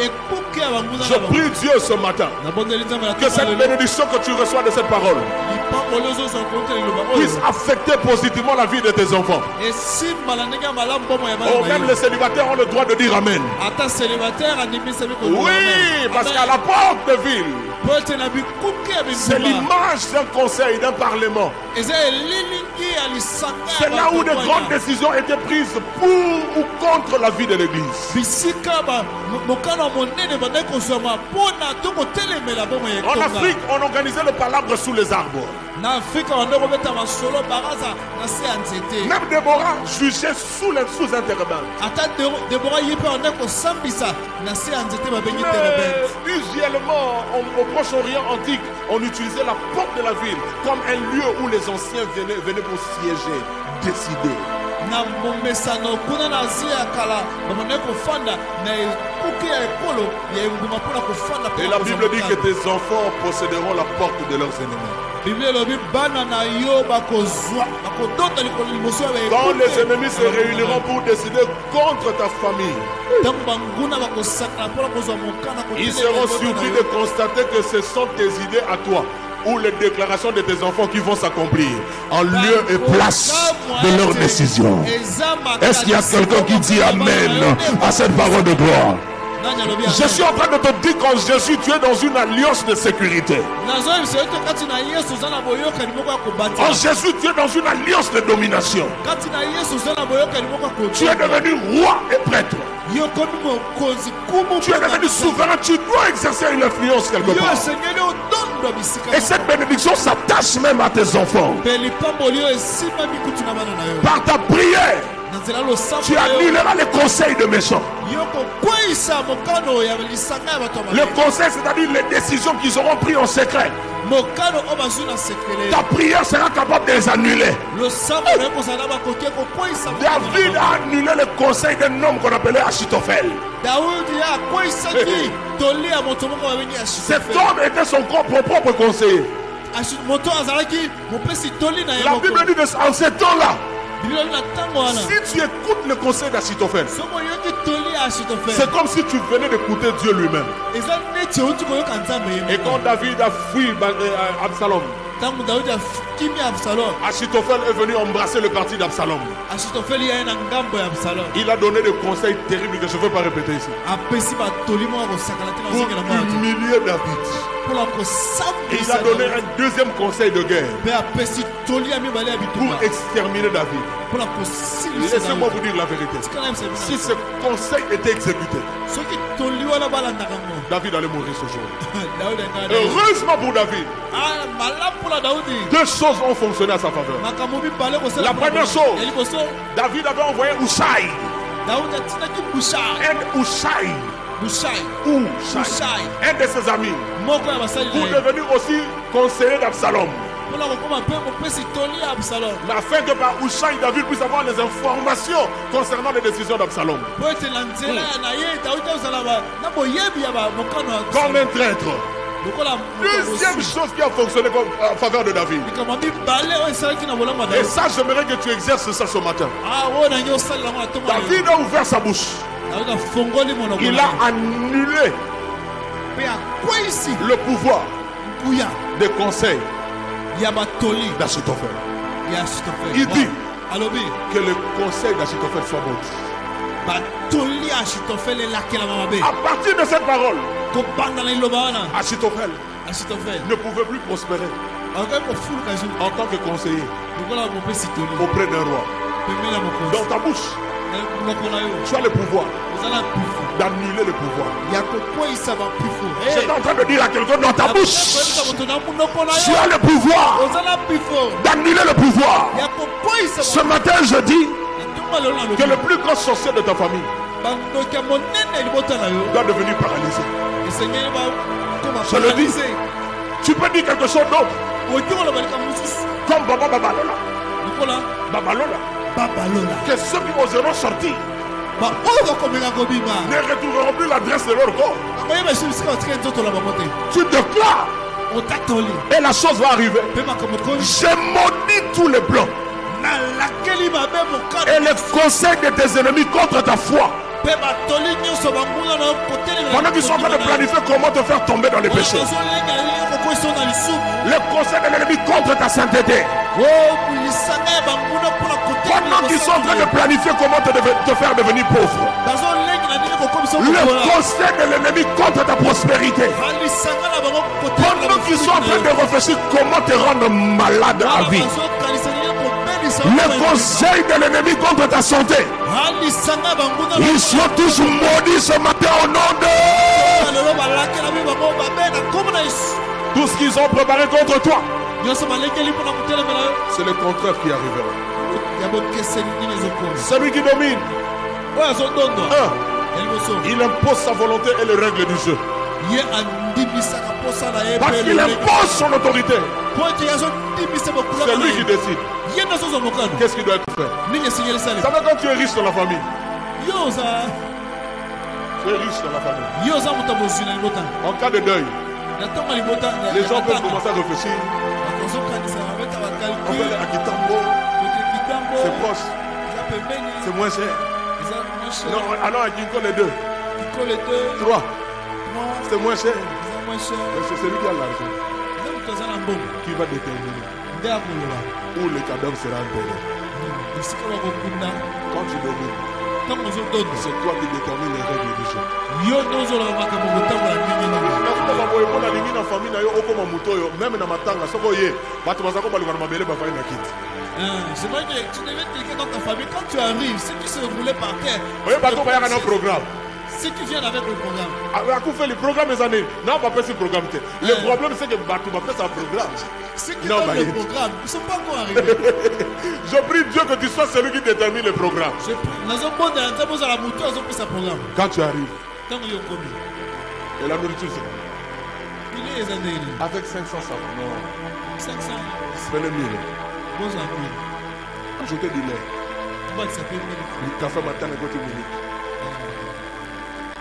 ekuke ya banguna Je na bango prie Dieu ce matin nabondeli nzambe na que cette bénédiction que tu reçois de cette parole lipangolo ozozwa kouta liloba puisse oyo affecter positivement la vie de tes enfants. esimbala ndenge ya malamu mbomo ya Oh, bana même na les célibataires ont le droit de dire Amen. yo ata célibataire andimisa bi Oui, parce qu'à la porte de ville, po ete na bikuke ya c'est bingumba l'image d'un conseil, d'un parlement. eza elilingi ya lisanga C'est là où de grandes décisions étaient prises pour ou contre la vie de l'Église. bisika mokano ya monene bandaki kozwama mpo na to kotelemela bomo ya En etonga Afrique, on organisait le palabre sous les arbres. na afrika bandaki kobeta masolo baraza na se ya nzete Même Déborah jugeait sous interbanc. ata debora ye mpe bandaki kosambisa na se ya nzete babengi Mais terebente usuellement, au Proche-Orient antique, on utilisait la porte de la ville comme un lieu où les anciens venaient pour siéger, décider. na momesano kuna na asia ya kala bamandaki kofanda na ekuke ya ekolo ya enguma mpona kofanda Et la Bible dit que tes enfants posséderont la porte de leurs ennemis. biblia elobi bana na yo bakozwa bakodonda likolo liboso ya Quand les ennemis se réuniront pour décider contre ta famille, ntango banguna bakosakana mpona kozwa mokana ils seront surpris de constater que ce sont tes idées à toi. ou les déclarations de tes enfants qui vont s'accomplir en lieu et place de leur décision. Est-ce qu'il y a quelqu'un qui dit Amen à cette parole de gloire? Je suis en train de te dire qu'en Jésus, tu es dans une alliance de sécurité. En Jésus, tu es dans une alliance de domination. Tu es devenu roi et prêtre. Tu es devenu souverain. Tu dois exercer une influence quelque part. Et cette bénédiction s'attache même à tes enfants. Par ta prière, tu annuleras les conseils de méchants. Le conseil, c'est-à-dire les décisions qu'ils auront prises en secret. Ta prière sera capable de les annuler. David a annulé le conseil d'un homme qu'on appelait Achitophel. Cet homme était son propre conseiller. La Bible dit en ce temps-là, si tu écoutes le conseil d'Achitophel, c'est comme si tu venais d'écouter Dieu lui-même. Et quand David a fui Absalom, Achitophel est venu embrasser le parti d'Absalom. Il a donné des conseils terribles que je ne veux pas répéter ici. Pour humilier David. Et il a donné un deuxième conseil de guerre pour exterminer David. Laissez-moi vous dire la vérité. Si ce conseil était exécuté, David allait mourir ce jour. Heureusement pour David, deux choses ont fonctionné à sa faveur. La première chose, David avait envoyé Ushai. Un de ses amis, pour devenir aussi conseiller d'Absalom. Afin que par Ushai, David puisse avoir les informations concernant les décisions d'Absalom. Comme un traître. Deuxième chose qui a fonctionné en faveur de David. Et ça, j'aimerais que tu exerces ça ce matin. David a ouvert sa bouche. Il a annulé le pouvoir des conseils d'Achitophel. Il dit que le conseil d'Achitophel soit bon. À partir de cette parole, Achitophel ne pouvait plus prospérer en tant que conseiller auprès d'un roi. Dans ta bouche, tu as le pouvoir d'annuler le pouvoir. J'étais en train de dire à quelqu'un, dans ta bouche, tu as le pouvoir d'annuler le pouvoir. Ce matin, je dis que le plus grand sorcier de ta famille doit devenir paralysé. Je le dis. Tu peux dire quelque chose d'autre. Comme Baba Babalola. Que ceux qui oseront sortir ne retrouveront plus l'adresse de leur corps. Tu déclares et la chose va arriver. J'ai maudit tous les plans et les conseils de tes ennemis contre ta foi. Pendant qu'ils sont en train de planifier comment te faire tomber dans les péchés, le conseil de l'ennemi contre ta sainteté. Pendant qu'ils sont en train de planifier comment te faire devenir pauvre, le conseil de l'ennemi contre ta prospérité. Pendant qu'ils sont en train de réfléchir comment te rendre malade à vie, le conseil de l'ennemi contre ta santé. Ils sont tous maudits ce matin au nom de... Tout ce qu'ils ont préparé contre toi, c'est le contraire qui arrivera. Celui qui domine, il impose sa volonté et les règles du jeu. Parce qu'il impose son autorité. C'est lui qui décide. Qu'est-ce qui doit être fait? Ça va quand tu es riche dans la famille. Tu es riche dans la famille. En cas de deuil, les gens peuvent commencer à réfléchir. On fait à Kitambo, c'est proche, c'est moins cher. Non, alors à Kinko les deux. 3, c'est moins cher. Mais c'est celui qui a l'argent. moto aza na mbongo qui va déterminer nde akoloba où le cadavre sera enterré. esika bakokunda Quand tu domines, ntango ozodonda c'est toi qui détermines les règles du jeu. yo nde ozolaka makambo kotambola ndenge nini nakuta boye mpo nalingi na famille na yo okoma moto oyo meme na matanga soki oye bato baza kobaluka na mabele bafai na kiti c'est vrai que tu devais cliquer dans ta famille quand tu arrives ceux qui se roulaient par terre oye bato bayaka na programme ceux qui viennent avec le programme akufeli programme eza nini na bapesi programme te le problème c'est que bato bapesa programme. ceux qui Non, donnent le Maïd. programme ils sont pas encore arrivés Je prie Dieu que tu sois celui qui détermine le programme. nazobondela nzambe ozala motu azopesa programme Quand tu arrives, ntango yo komi et la nourriture c'est bile eza ndeni avec 500 savons. Non, 500 prenez 1000. bozala mili Ajoutez du lait. obakisa pe mili Du café matin et côté midi.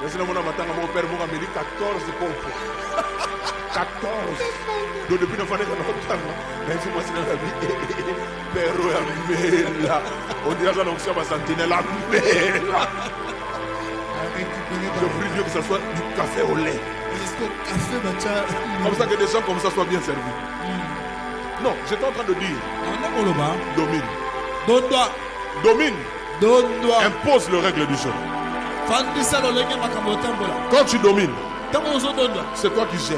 Mais sinon, mon matin, mon père m'a mis 14 pompes. 14. Donc depuis 9 années, même si moi c'est la vie, Père Amela. On dirait que l'onction va sentinelle Amela. Je prie Dieu que ce soit du café au lait. café bacha Comme ça que des gens comme ça soient bien servis. Non, j'étais en train de dire, anda koloba domine. dondwa Domine dondwa impose le règle du jeu. fandisa lolenge makambo otambola Quand tu domines, ntango ozodondwa c'est toi qui gères.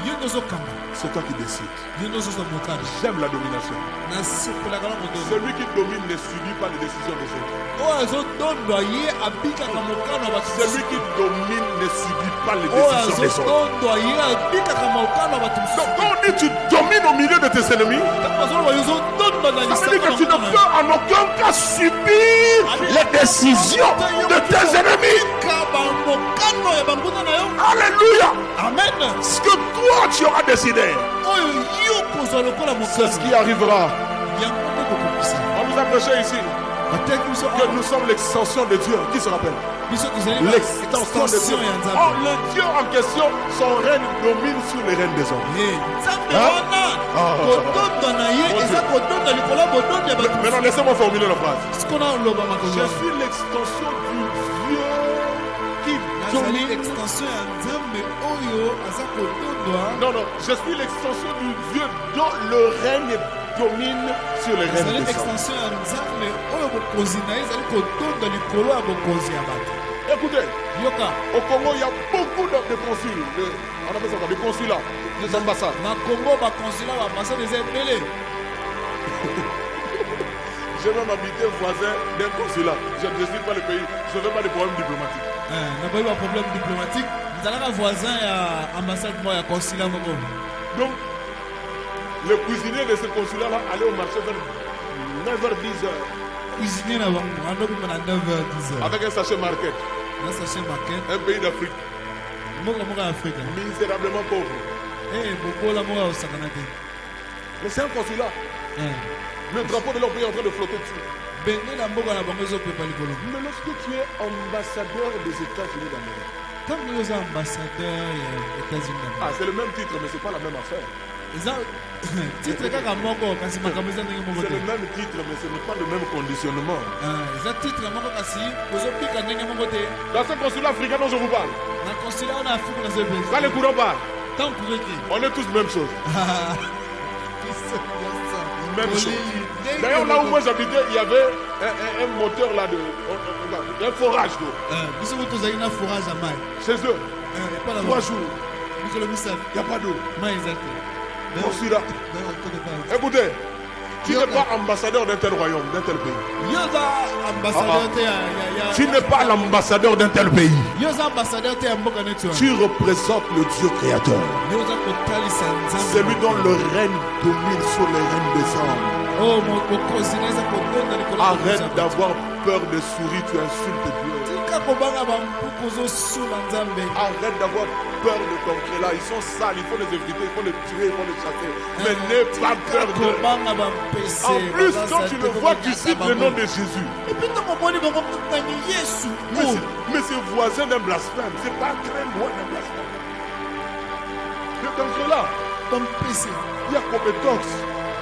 yo nde ozokamba C'est toi qui décides. yo nde ozozwa mokano J'aime la domination. nasepelaka na kodondwa Celui qui domine ne subit pas les décisions des autres. oyo azodondwa ye abikaka mokano ya bato Celui qui domine ne subit pas les oyo décisions des autres. azodondwa ye abikaka mokano ya bato Donc mosusu quand on dit tu domines au milieu de tes ennemis, ntango azoloba yo ozodondwa na ça veut dire que tu ne lisaka peux en aucun cas subir les décisions de tes ennemis. mokano ya banguna na yo Alléluia. amen Ce que toi tu auras décidé, oyo yo kozwa lokola c'est ce mokano qui arrivera. yango nde kokokisa On nous a prêché ici bateki biso que nous sommes l'extension de Dieu. Qui se rappelle? biso tozali L'extension de Dieu. extension ya nzambe Oh, le Dieu en question, son règne domine sur les règnes des hommes. nzambe Hein? wana Ah. kodonda na ye Mon eza Dieu. kodonda likolo ya bodonda ya bato Maintenant, laissez-moi formuler la phrase. sikona oloba Je makozo suis l'extension du Dieu qui nazali domine. extension ya nzambe oyo aza kodondwa Non, non, je suis l'extension du Dieu dont le règne domine sur les règnes ezali des hommes. extension ya nzambe oyo bokonzi na ye ezali kodonda likolo ya bokonzi ya bato Écoutez, yoka au Congo, il y a beaucoup de consuls, on appelle ça quoi, des consulats, des ambassades. na congo baconsula baambasade eza ebele J'ai même habité voisin d'un consulat. Je ne suis pas le pays, je ne veux pas de problèmes diplomatiques. nakoyi baproblème diplomatique nzalaka voisin ya ambassade moko ya consula moko Donc, le cuisinier de ce consulat-là allait au marché vers 9h, 10h, cuisinier na bango andobima na 9h 10h avec un sachet market. na sachet market Un pays d'Afrique mboka moko ya afrika misérablement pauvre. bokola moko ya osakana te Mais c'est un consulat. Le drapeau de leur pays est en train de flotter dessus. bende na mboka na bango ezopepa likolo Mais lorsque tu es ambassadeur des États-Unis d'Amérique, ntango yo oza ambassadeur ya états-unis d'Amérique. c'est le même titre, mais c'est pas la même affaire. eza titre kaka moko kasi makambo eza ndenge moko C'est te le même titre, mais ce n'est pas le même conditionnement. eza titre moko kasi ozobika ndenge moko te Dans ce consulat africain dont je vous parle, na consula wana afrika na zepe quand les courants partent, ntango kureki on est tous même chose. Même chose. D'ailleurs, là où moi j'habitais, il y avait un moteur là un forage d'eau. biso mo tozali na forage ya mai Chez eux, epa na 3 jours, mikolo misato il n'y a pas d'eau. mai eza te Consulat. Écoutez, tu n'es pas ambassadeur d'un tel royaume, d'un tel pays. yo oza ambassadeur te Tu n'es pas l'ambassadeur d'un tel pays. yo oza ambassadeur te ya mboka neti wana Tu représentes le Dieu créateur. yo oza kotalisa nzambe Celui dont le règne domine sur les règnes des hommes. oyo bokonzi na eza kodonda likolo Arrête d'avoir peur des souris, tu insultes Dieu. tika kobanga bampuku ozosula nzambe Arrête d'avoir peur de ton créla. Ils sont sales, il faut les éviter, il faut les tuer, il faut les chasser. Mais n'aie pas peur de. kobanga bampese En plus, quand tu le vois, tu cites le nom de Jésus. epi ntango omoni bango kokani yesu Mais c'est voisin d'un blasphème. C'est pas très loin d'un blasphème. De ton créla, bampese il y a Kopetox,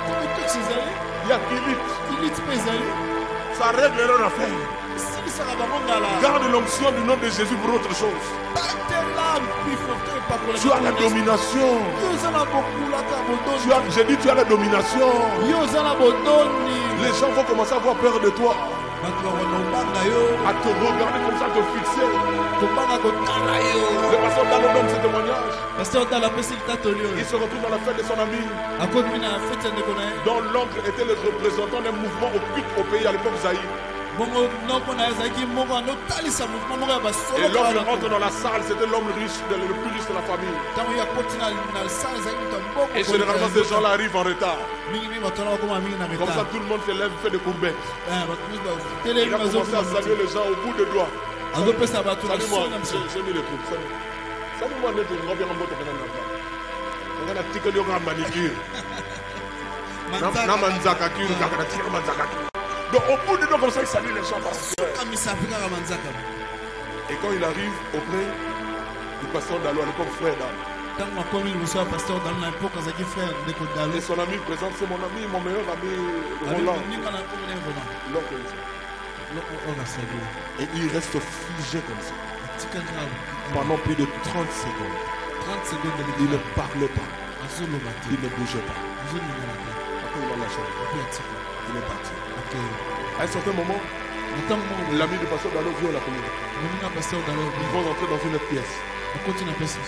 kopetox ezali il y a Kilit. kilit mpe ezali Ça règle leur affaire. esilisaka bango ngala Garde l'onction du nom de Jésus pour autre chose. batela bifokto epakola Tu as la domination. yo oza na bokulaka bodoni J'ai dit tu as la domination. yo oza na bodoni Les gens vont commencer à avoir peur de toi. bato bakona obanga yo À te regarder comme ça, te fixer. kobanga kotala yo Le pasteur Dalo donne ce témoignage. paster otala apesi litatoli Il oyo se retrouve dans la fête de son ami, akomi na fete ya ndeko na ye dont l'oncle était le représentant d'un mouvement occulte au pays à l'époque Zaïre. bongo noko na ye azalaki moko anotalisa mouvement moko ya Et basolo l'oncle rentre dans la salle, c'était l'homme riche, le plus riche de la famille. ntango ye akoti na sala ezalaki moto ya mboko Et généralement, ces gens-là arrivent en retard. mingimingi bato wana bakoma mingi na Comme ça, retard tout le monde se lève, fait des courbettes. bato nyonso Il batelemi a commencé à saluer les gens au bout de doigts. azopesa bato na Salut-moi, sona miso j'ai mis les trucs. Salut-moi, net, on revient en mode de on a tika lio nga manicure. Na manzaka kiri, kaka na tika manzaka kiri. Donc au bout de doigts comme ça, il salue les gens. sokamisa mpe kaka manzaka Et quand il arrive auprès du pasteur Dalo, à l'époque frère Dalo, ntango akomi liboso ya paster dalo na epoke azalaki frère ndeko dalo et son ami présente, c'est mon ami, mon meilleur ami, Roland. ninga na komi na ye roland L'oncle. oyo nasali Et il reste figé comme ça. atikaka Pendant plus de 30 secondes. 30 secondes Il ne parlait pas. azoloba te Il ne bougeait pas. azolingana te Après, il a lâché. ape atika Il est parti. ok À un certain moment, na ntango moko l'ami du pasteur Dalo vient à la commune. moninga paster dalo Ils vont entrer dans une autre pièce. akoti na pesi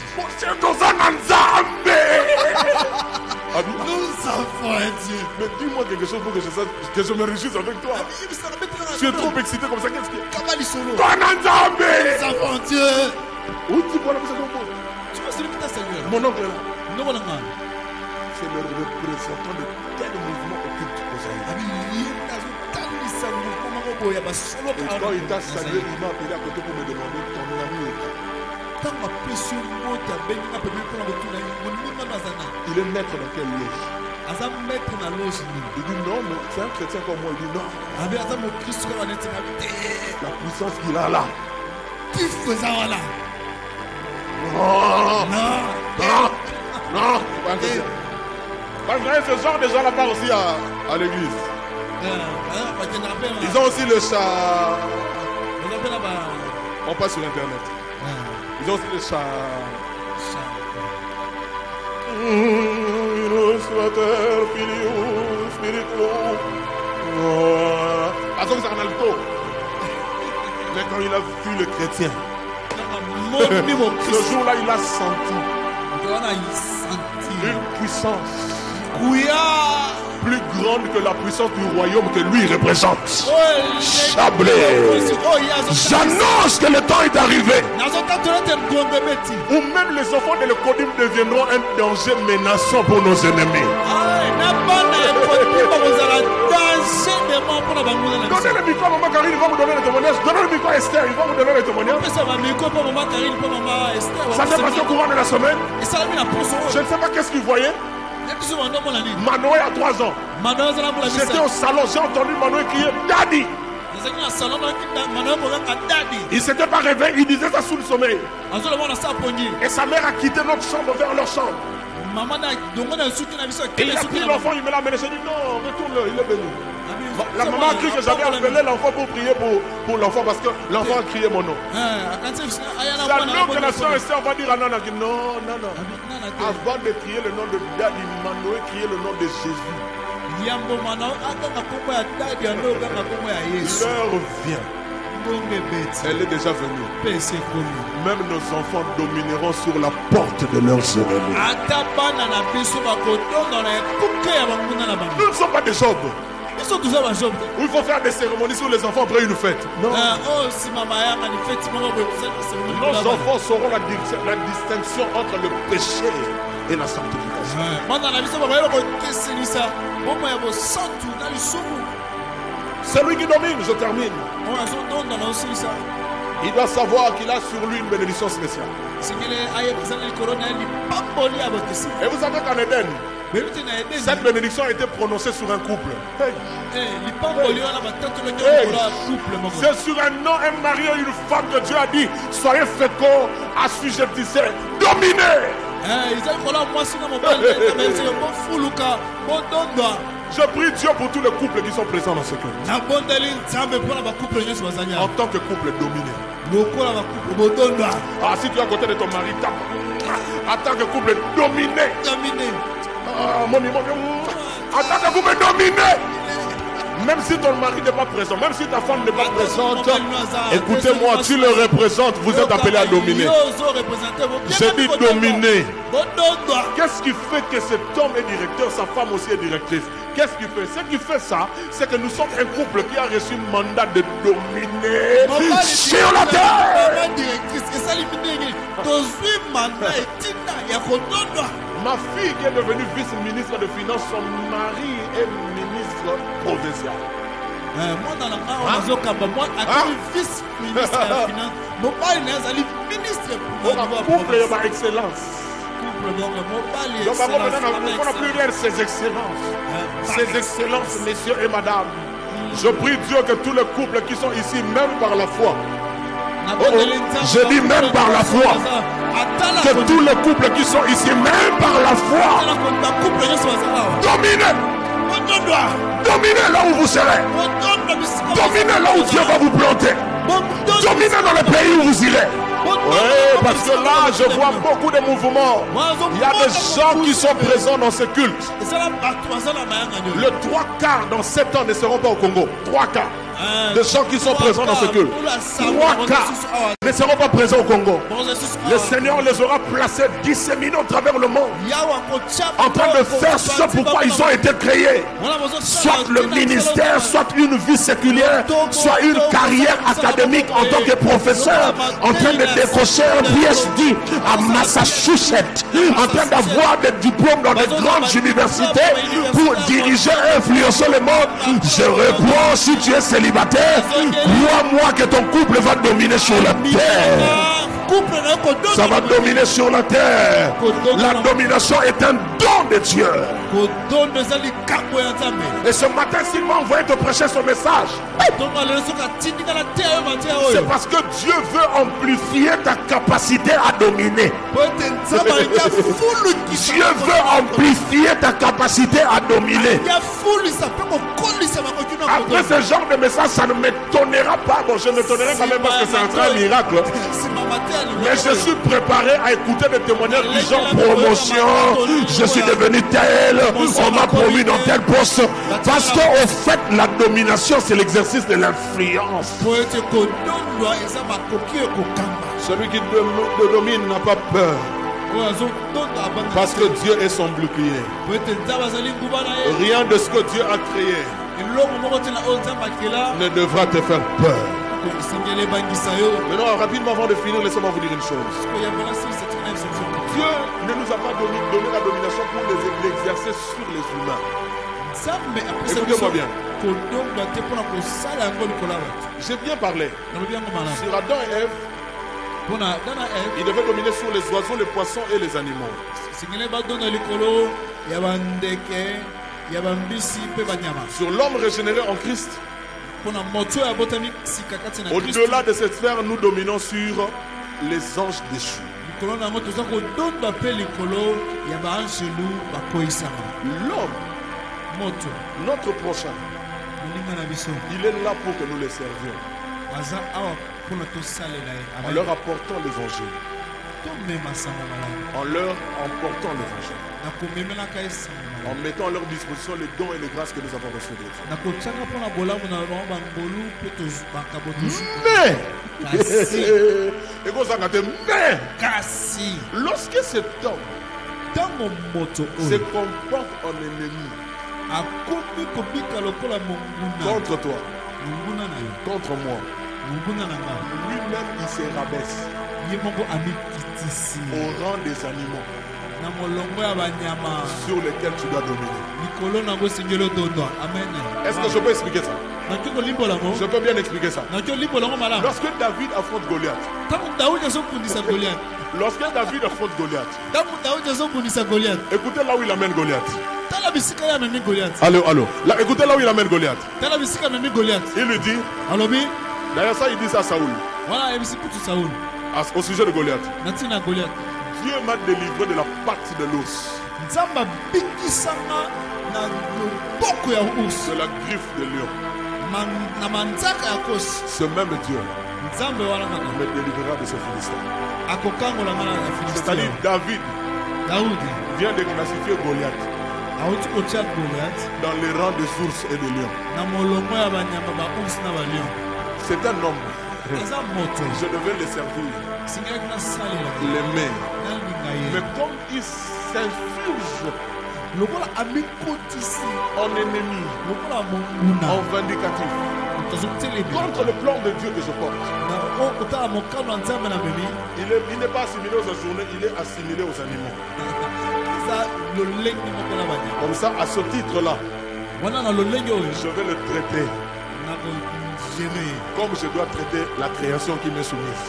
nous avons un Dieu Mais dis-moi quelque chose pour que je me réjouisse avec toi. Tu es trop excité comme ça. Qu'est-ce qu'il y a? kaba lisolo Toi, Nanzambe! nous avons un Dieu Où tu vois la personne? tu vois celui qui t'a salué là Mon oncle est là. ndoko na nga C'est le représentant de tel mouvement occulte au Zaïre. abi ye azotalisa mouvement moko boye ya basolo Et quand il t'a salué, il m'a appelé à côté pour me demander ton ami est qui? ntango apesi yo moto abenginga pembeni mpona kotuna ye moninga no aza na Il est maître dans quelle loge? aza maître na loge nini Il dit non, mais c'est un chrétien comme moi. Il dit non. abe aza mokristo kaka neti nga te La puissance qu'il a là. kifo eza wana Non, non non, non. Pas un chrétien. Parce que ce genre de gens là-bas aussi à l'église. bakendaka mpe Ils ont aussi le chat. baza mpe na ba On passe sur internet. Ils ont aussi le chat. Attends que ça en a le taux. Mais quand il a vu le chrétien, moni ce mokristo jour-là, il a senti wana ayisanti une puissance kuya plus grande que la puissance du royaume que lui représente. Chablé. J'annonce que le temps est arrivé où où même les enfants de l'Ecodim deviendront un danger menaçant pour nos ennemis. Donnez le micro à Maman Karine, il va vous donner le témoignage. Donnez le micro à Esther, il va vous donner le témoignage. Ça s'est passé au courant de la semaine. Je ne sais pas qu'est-ce qu'il voyait. Manoé a 3 ans. J'étais au salon, j'ai entendu Manoé crier Daddy. Il ne s'était pas réveillé, il disait ça sous le sommeil. Et sa mère a quitté notre chambre vers leur chambre. Et il a pris l'enfant, il me l'a amené. J'ai dit non, retourne-le, il est béni. La maman a cru que j'avais appelé l'enfant pour prier pour l'enfant parce que l'enfant a crié mon nom. La longue nation et on va dire à Nana non, non, non. Avant de crier le nom de Daddy, Manoé criait le nom de Jésus. L'heure vient. Elle est déjà venue. Même nos enfants domineront sur la porte de leurs ennemis. Nous ne sommes pas des Job. Où il faut faire des cérémonies sur les enfants après une fête. Non. Nos enfants sauront la distinction entre le péché et la sanctification. Celui qui domine, je termine. Il doit savoir qu'il a sur lui une bénédiction spéciale. Et vous savez qu'en Éden, cette bénédiction a été prononcée sur un couple. C'est sur un homme, un mari et une femme que Dieu a dit soyez féconds, assujettissez, dominez. Je prie Dieu pour tous les couples qui sont présents dans ce culte. En tant que couple dominé. Ah, si tu es à côté de ton mari, tape. En tant que couple dominé. Ah, en tant que couple dominé. Même si ton mari n'est pas présent, même si ta femme n'est pas présente, écoutez-moi, tu le représentes, vous êtes appelé à dominer. J'ai dit dominer. Qu'est-ce qui fait que cet homme est directeur, sa femme aussi est directrice? Qu'est-ce qui fait? Ce qui fait ça, c'est que nous sommes un couple qui a reçu le mandat de dominer sur la terre. Ma fille qui est devenue vice-ministre de Finances, son mari est ministre provincial. Couple est par excellence. Donc on n'a plus rien de ses excellences. Ses excellences, messieurs et madame. Je prie Dieu que tous les couples qui sont ici, même par la foi, je dis même par la foi, que tous les couples qui sont ici, même par la foi, dominez. Dominez là où vous serez. Dominez là où Dieu va vous planter. Dominez dans le pays où vous irez. Oui, parce que là, je vois beaucoup de mouvements. Il y a des gens qui sont présents dans ce culte. Le 3/4 dans 7 ans ne seront pas au Congo. 3/4 des gens qui sont présents dans ce culte. 3/4 ne seront pas présents au Congo. Le Seigneur les aura placés, disséminés au travers le monde, en train de faire ce pourquoi ils ont été créés. Soit le ministère, soit une vie séculière, soit une carrière académique en tant que professeur, en train de décrocher un PhD à Massachusetts, en train d'avoir des diplômes dans de grandes universités pour diriger et influencer le monde. Je réponds, si tu es célibataire, crois-moi que ton couple va dominer sur la terre. Ça va dominer sur la terre. La domination est un don de Dieu. Et ce matin, s'il m'a envoyé te prêcher ce message, c'est parce que Dieu veut amplifier ta capacité à dominer. Dieu veut amplifier ta capacité à dominer. Après ce genre de message, ça ne m'étonnera pas. Bon, je m'étonnerai quand même parce que c'est un vrai miracle. Mais je suis préparé à écouter des témoignages du genre promotion. Je suis devenu tel, on m'a promu dans tel poste. Parce qu'au fait, la domination, c'est l'exercice de l'influence. Celui qui domine n'a pas peur. Parce que Dieu est son bouclier. Rien de ce que Dieu a créé ne devra te faire peur. Maintenant, rapidement avant de finir, laissez-moi vous dire une chose. Dieu ne nous a pas donné la domination pour l'exercer sur les humains. Écoutez-moi bien. J'ai bien parlé. Sur Adam et Ève, ils devaient dominer sur les oiseaux, les poissons et les animaux. Sur l'homme régénéré en Christ, au-delà de cette sphère, nous dominons sur les anges déchus. L'homme, notre prochain, il est là pour que nous les servions. En leur apportant l'évangile. En leur emportant l'évangile. En mettant à leur disposition les dons et les grâces que nous avons reçus de Dieu. Mais lorsque cet homme se comporte en ennemi contre toi, contre moi, lui-même il se rabaisse au rang des animaux sur lesquels tu dois dominer. Est-ce que je peux expliquer ça? Je peux bien expliquer ça. Lorsque David affronte Goliath, écoutez là où il amène Goliath. Allô. Là, écoutez là où il amène Goliath. Il lui dit, d'ailleurs ça il dit ça à Saoul. Au sujet de Goliath. Dieu m'a délivré de la patte de l'os. na loboko ya ours de la griffe de lion. na manzaka ya kosi Ce même Dieu nzambe wana kaka me délivrera de ce Philistin. akokangola nga na C'est-à-dire Filistin. David Daudi vient de classifier Goliath auti kotia Goliath dans les rangs des ours et des lions. na molongo ya banyama ba ours na balion. C'est un homme. aza moto Je devais le servir, singaki nasalela l'aimer. nalinga Mais ye comme il s'inflige lokola amikotisi en ennemi, lokola monguna en vindicatif, tozotelemi contre le plan de Dieu que je porte, na otala mokano ya nzambe na memi il n'est pas assimilé aux journées, il est assimilé aux animaux. eza lolenge moko na banyama Comme ça, à ce titre-là, wana na lolenge oyo je vais le traiter nakogere comme je dois traiter la création qui m'est soumise.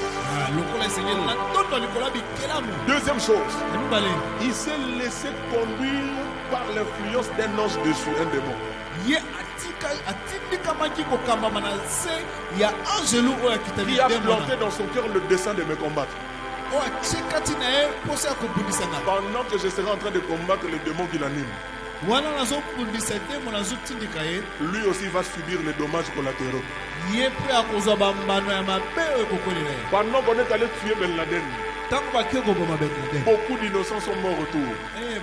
lokola esengeli na ntondo likolo ya bikelamu Deuxième chose, ya mibale il s'est laissé conduire par l'influence d'un ange dessous, un démon. ye atindikamaki kokambama na se ya angelu oyo akita Qui a bidemona planté dans son cœur le dessein de me combattre. oyo atie kati na ye mposa ya kobundisanga Pendant que je serai en train de combattre les démons qui l'animent, wana nazobundisa demo nazotindika ye lui aussi va subir les dommages collatéraux. ye mpe akozwa bambano ya mabe oyo ekokolela ye Pendant qu'on est allé tuer Ben Laden, ntango bake koboma benade beaucoup d'innocents sont morts autour.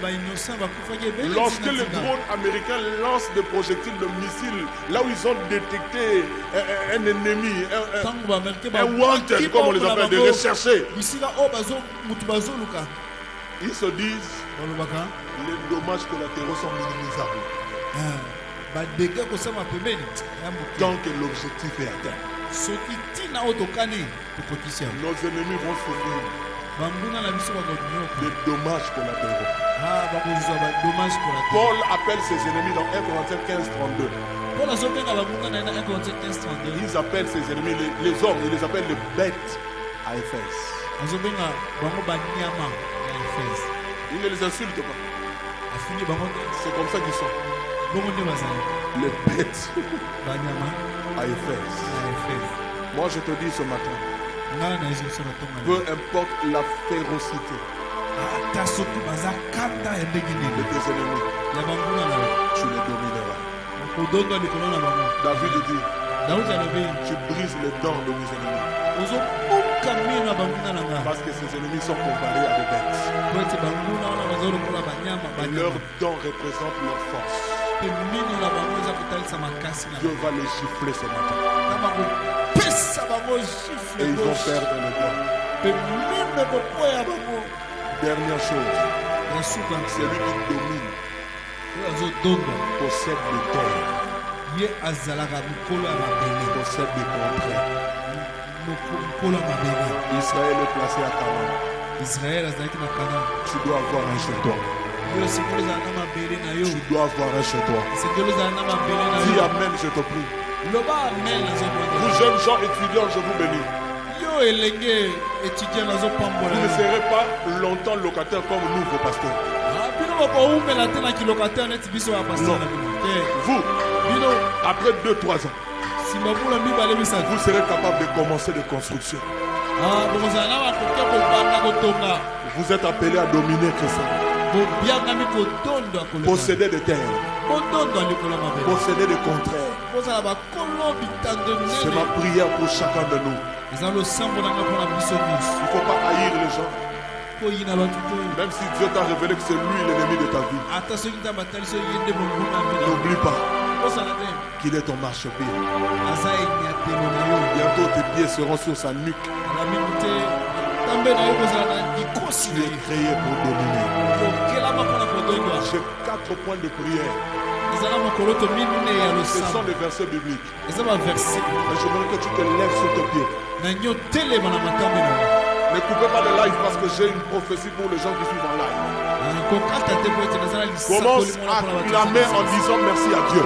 bainnocent bakufaki ebele Lorsque ntina les ntina. drones américains lancent des projectiles de missiles, là où ils ont détecté un ennemi, ntango baamerikain un wanted, comme on les appelle, des recherchés, bisika oyo mutu bazoluka ils se disent balobaka les dommages collatéraux sont minimisables badege kosama pembeni ya moke tant que l'objectif est atteint. soki ntina oyo tokani tokokisi yango Nos ennemis vont souffrir banguna na biso bakonyoka des dommages collatéraux. bakozwa badommage kolate Paul appelle ses ennemis dans 1 Corinthiens 15, 32. mpona azobenga banguna na ye na 1 Corinthiens 15:32 Ils appellent ses ennemis, les hommes, ils les appellent les bêtes à Éphèse. azobenga bango banyama ya efese Ils ne les insultent pas. afini bango C'est comme ça qu'ils sont. bongo nde bazali Les bêtes banyama à Éphèse. ya efese Moi, je te dis ce matin, ngai na yesu biso batonga peu importe la férocité ata soki baza kanda ya ndenge de nini tes ennemis, ya banguna na yo tu les domineras. kodonga likolo na bango David dit, daudi alobi tu brises les dents de mes ennemis. ozobuka mino ya banguna na nga Parce que ces ennemis sont comparés à des bêtes. po ete banguna wana baza lokola banyama Et leurs dents représentent leur force. mpe mino na bango eza kotalisa makasi na Dieu va les gifler ce matin. na bakopesa bango Et gifle ils vont perdre le gain. mpe mime kokwea bango Dernière chose, ya suka celui qui domine oyo azodonda possède des terres, ye azalaka mikolo ya mabele possède des contrées. mikolo ya mabele Israël est placé à Canaan. israele azalaki na kana Tu dois avoir un chez toi. yo esengeli ozala na mabele na yo Tu dois avoir un chez toi. esengeli ozala na mabele na Dis yo Amen, je te prie. loba amen Vous nazomona jeunes gens étudiants, je vous bénis. yo elenge étudiant nazopambola Vous ne yo serez pas longtemps locataires comme nous, vos pasteurs. bino bokoumela te na kilokataire neti biso ya paster na bino te Vous, bino après 2-3 ans, nsima mbula mibale misato vous serez capable de commencer des constructions. bokozala na bakoke kobanda kotonga Vous êtes appelés à dominer Christ. bobiangami kotondo koleka Posséder des terres, botondo likolo ya mabele posséder des contraires. kozala bakolo bitando C'est ma minene prière pour chacun de nous. eza losambo nanga mpona biso nyonso Il ne faut pas haïr les gens. koyina bato te Même si Dieu t'a révélé que c'est lui l'ennemi de ta vie. ata soki nta batalisi oyo ye nde monguna mbela N'oublie pas kosala te qu'il est ton marchepied. aza enyatelo na yo Bientôt tes pieds seront sur sa nuque. na mingi te tambe na yo kozala na likosi Tu na es ye créé pour dominer. yokelama mpona kodondwa J'ai 4 points de prière. ezala mokoloto mine ya Ce sont losambo des versets bibliques. eza baverse Mais je voudrais que tu te lèves sur tes pieds. na nyo telema na matambe na yo Ne coupez pas le live parce que j'ai une prophétie pour les gens qui suivent en live. kokata te po ete nazala Commence lisakoli à clamer en disant merci à Dieu.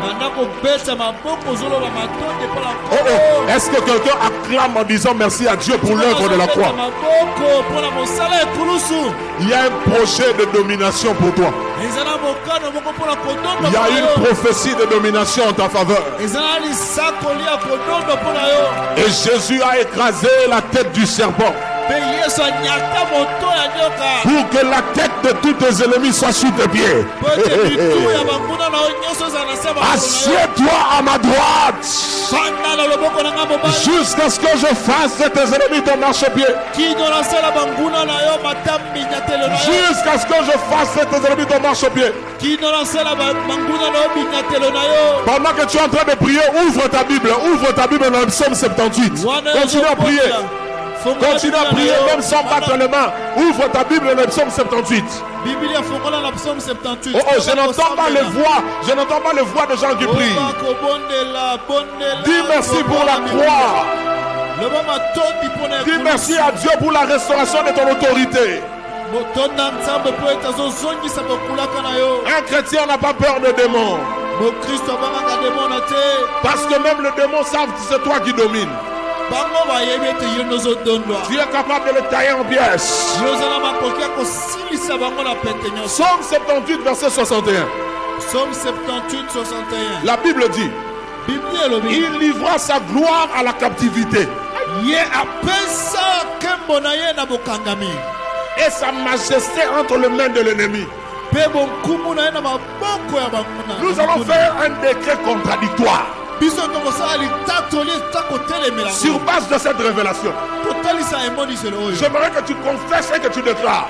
banda kobeta maboko ozoloba matonde mpona Oh oh, est-ce que quelqu'un acclame en disant merci à Dieu pour l'œuvre de la croix? maboko mpona mosala ekulusu Il y a un projet de domination pour toi. eza na mokano moko mpona kodonda Il y a une prophétie de domination en ta faveur. eza na lisakoli ya kodonda mpona yo Et Jésus a écrasé la tête du serpent. pour que la tête de tous tes ennemis soit sous tes pieds. Assieds-toi à ma droite jusqu'à ce que je fasse de tes ennemis ton marchepied. Jusqu'à ce que je fasse de tes ennemis ton marchepied. Pendant que tu es en train de prier, ouvre ta Bible dans le psaume 78. Continue à prier. Continue à prier même sans battre les mains. Ouvre ta Bible dans le psaume 78. Oh, je n'entends pas les voix. Je n'entends pas les voix de gens qui prient. Dis merci pour la croix. Dis merci à Dieu pour la restauration de ton autorité. Un chrétien n'a pas peur de démons. Parce que même les démons savent que c'est toi qui domines. Tu es capable de le tailler en pièces. Psaume 78, verset 61. Psaume 78, 61. La Bible dit: il livra sa gloire à la captivité et sa majesté entre les mains de l'ennemi. Nous allons faire un décret contradictoire sur base de cette révélation. J'aimerais que tu confesses et que tu déclares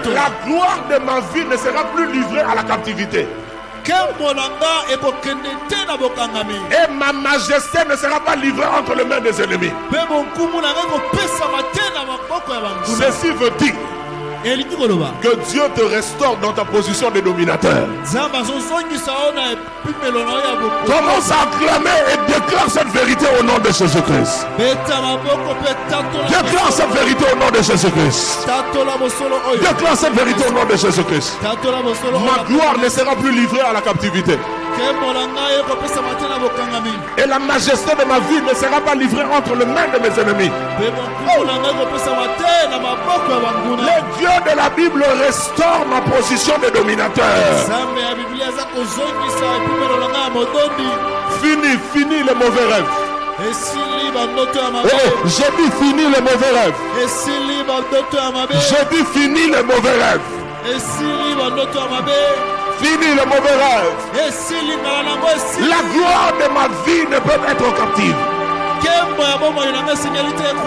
que la gloire de ma vie ne sera plus livrée à la captivité. Et ma majesté ne sera pas livrée entre les mains des ennemis. Ceci veut dire que Dieu te restaure dans ta position de dominateur. Commence à acclamer et déclare cette vérité au nom de Jésus-Christ. Déclare cette vérité au nom de Jésus-Christ. Déclare cette vérité au nom de Jésus-Christ. Ma gloire ne sera plus livrée à la captivité. Et la majesté de ma vie ne sera pas livrée entre les mains de mes ennemis. Le Dieu de la Bible restaure ma position de dominateur. Fini les mauvais rêves. J'ai dit fini les mauvais rêves. J'ai dit fini les mauvais rêves. Fini le mauvais rêve. La gloire de ma vie ne peut être captive.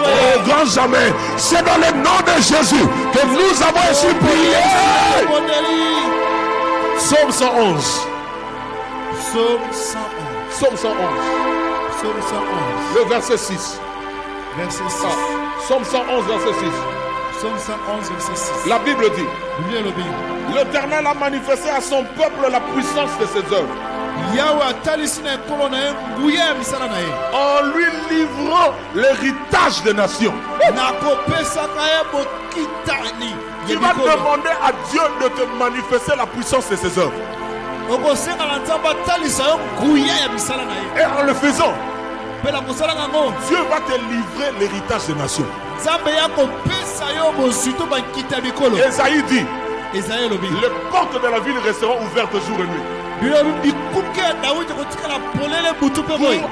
Oh, grand jamais. C'est dans le nom de Jésus que nous avons su prier. Psaume 111. Psaume 111. Psaume 111. Psaume 111. Le verset 6. Verset 6. Psaume 111, verset 6. Psaume 111, verset 6. La Bible dit: l'Éternel a manifesté à son peuple la puissance de ses œuvres, en lui livrant l'héritage des nations. Tu vas demander à Dieu de te manifester la puissance de ses œuvres. Et en le faisant, Dieu va te livrer l'héritage des nations. Esaïe dit: les portes de la ville resteront ouvertes jour et nuit pour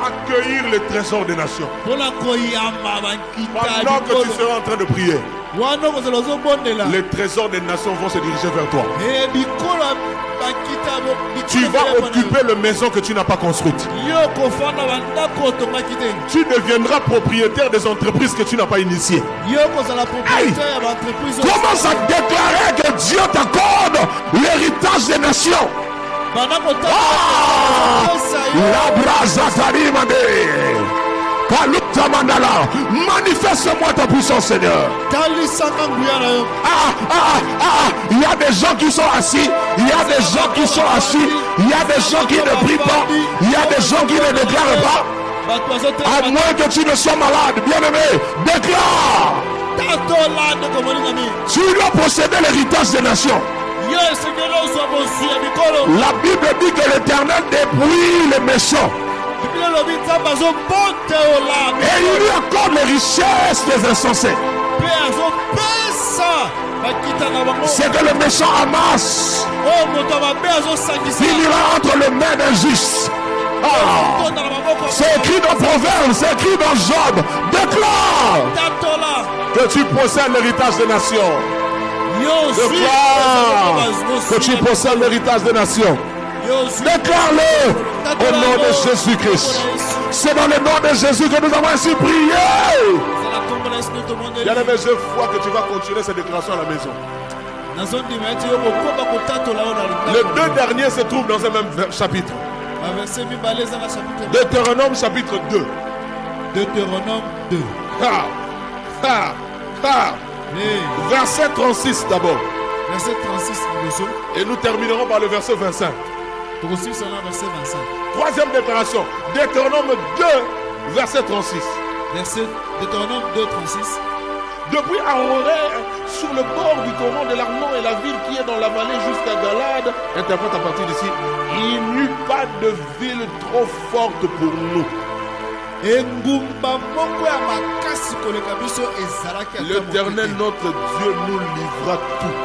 accueillir les trésors des nations. Pendant que tu seras en train de prier, les trésors des nations vont se diriger vers toi. Tu vas occuper la maison que tu n'as pas construite. Tu deviendras propriétaire des entreprises que tu n'as pas initiées. Commence à déclarer que Dieu t'accorde l'héritage des nations. Manifeste-moi ta puissance, Seigneur. Il y a des gens qui sont assis. Il y a des gens qui sont assis. Il y a des gens qui ne prient pas. Il y a des gens qui ne déclarent pas. À moins que tu ne sois malade, bien-aimé, déclare. Tu dois posséder l'héritage des nations. La Bible dit que l'Éternel dépouille les méchants et il lui accorde les richesses des insensés. C'est que le méchant amasse finira entre les mains d'un juste. C'est écrit dans Proverbes, c'est écrit dans Job. Déclare que tu possèdes l'héritage des nations. Déclare que tu possèdes l'héritage des nations. Déclare-le au nom de Jésus-Christ. C'est dans le nom de Jésus que nous avons ainsi prié. Bien-aimé, je crois que tu vas continuer cette déclaration à la maison. Les deux derniers se trouvent dans un même chapitre. Deutéronome chapitre 2. Deutéronome 2. Verset 36 d'abord. Verset 36. Et nous terminerons par le verset 25. Troisième déclaration. Deutéronome 2, verset 36. Deutéronome 2, 36. Depuis Aroret, sur le bord du torrent de l'Arnon et la ville qui est dans la vallée jusqu'à Galade, interprète à partir d'ici, il n'y eut pas de ville trop forte pour nous. L'Éternel notre Dieu nous livra tout.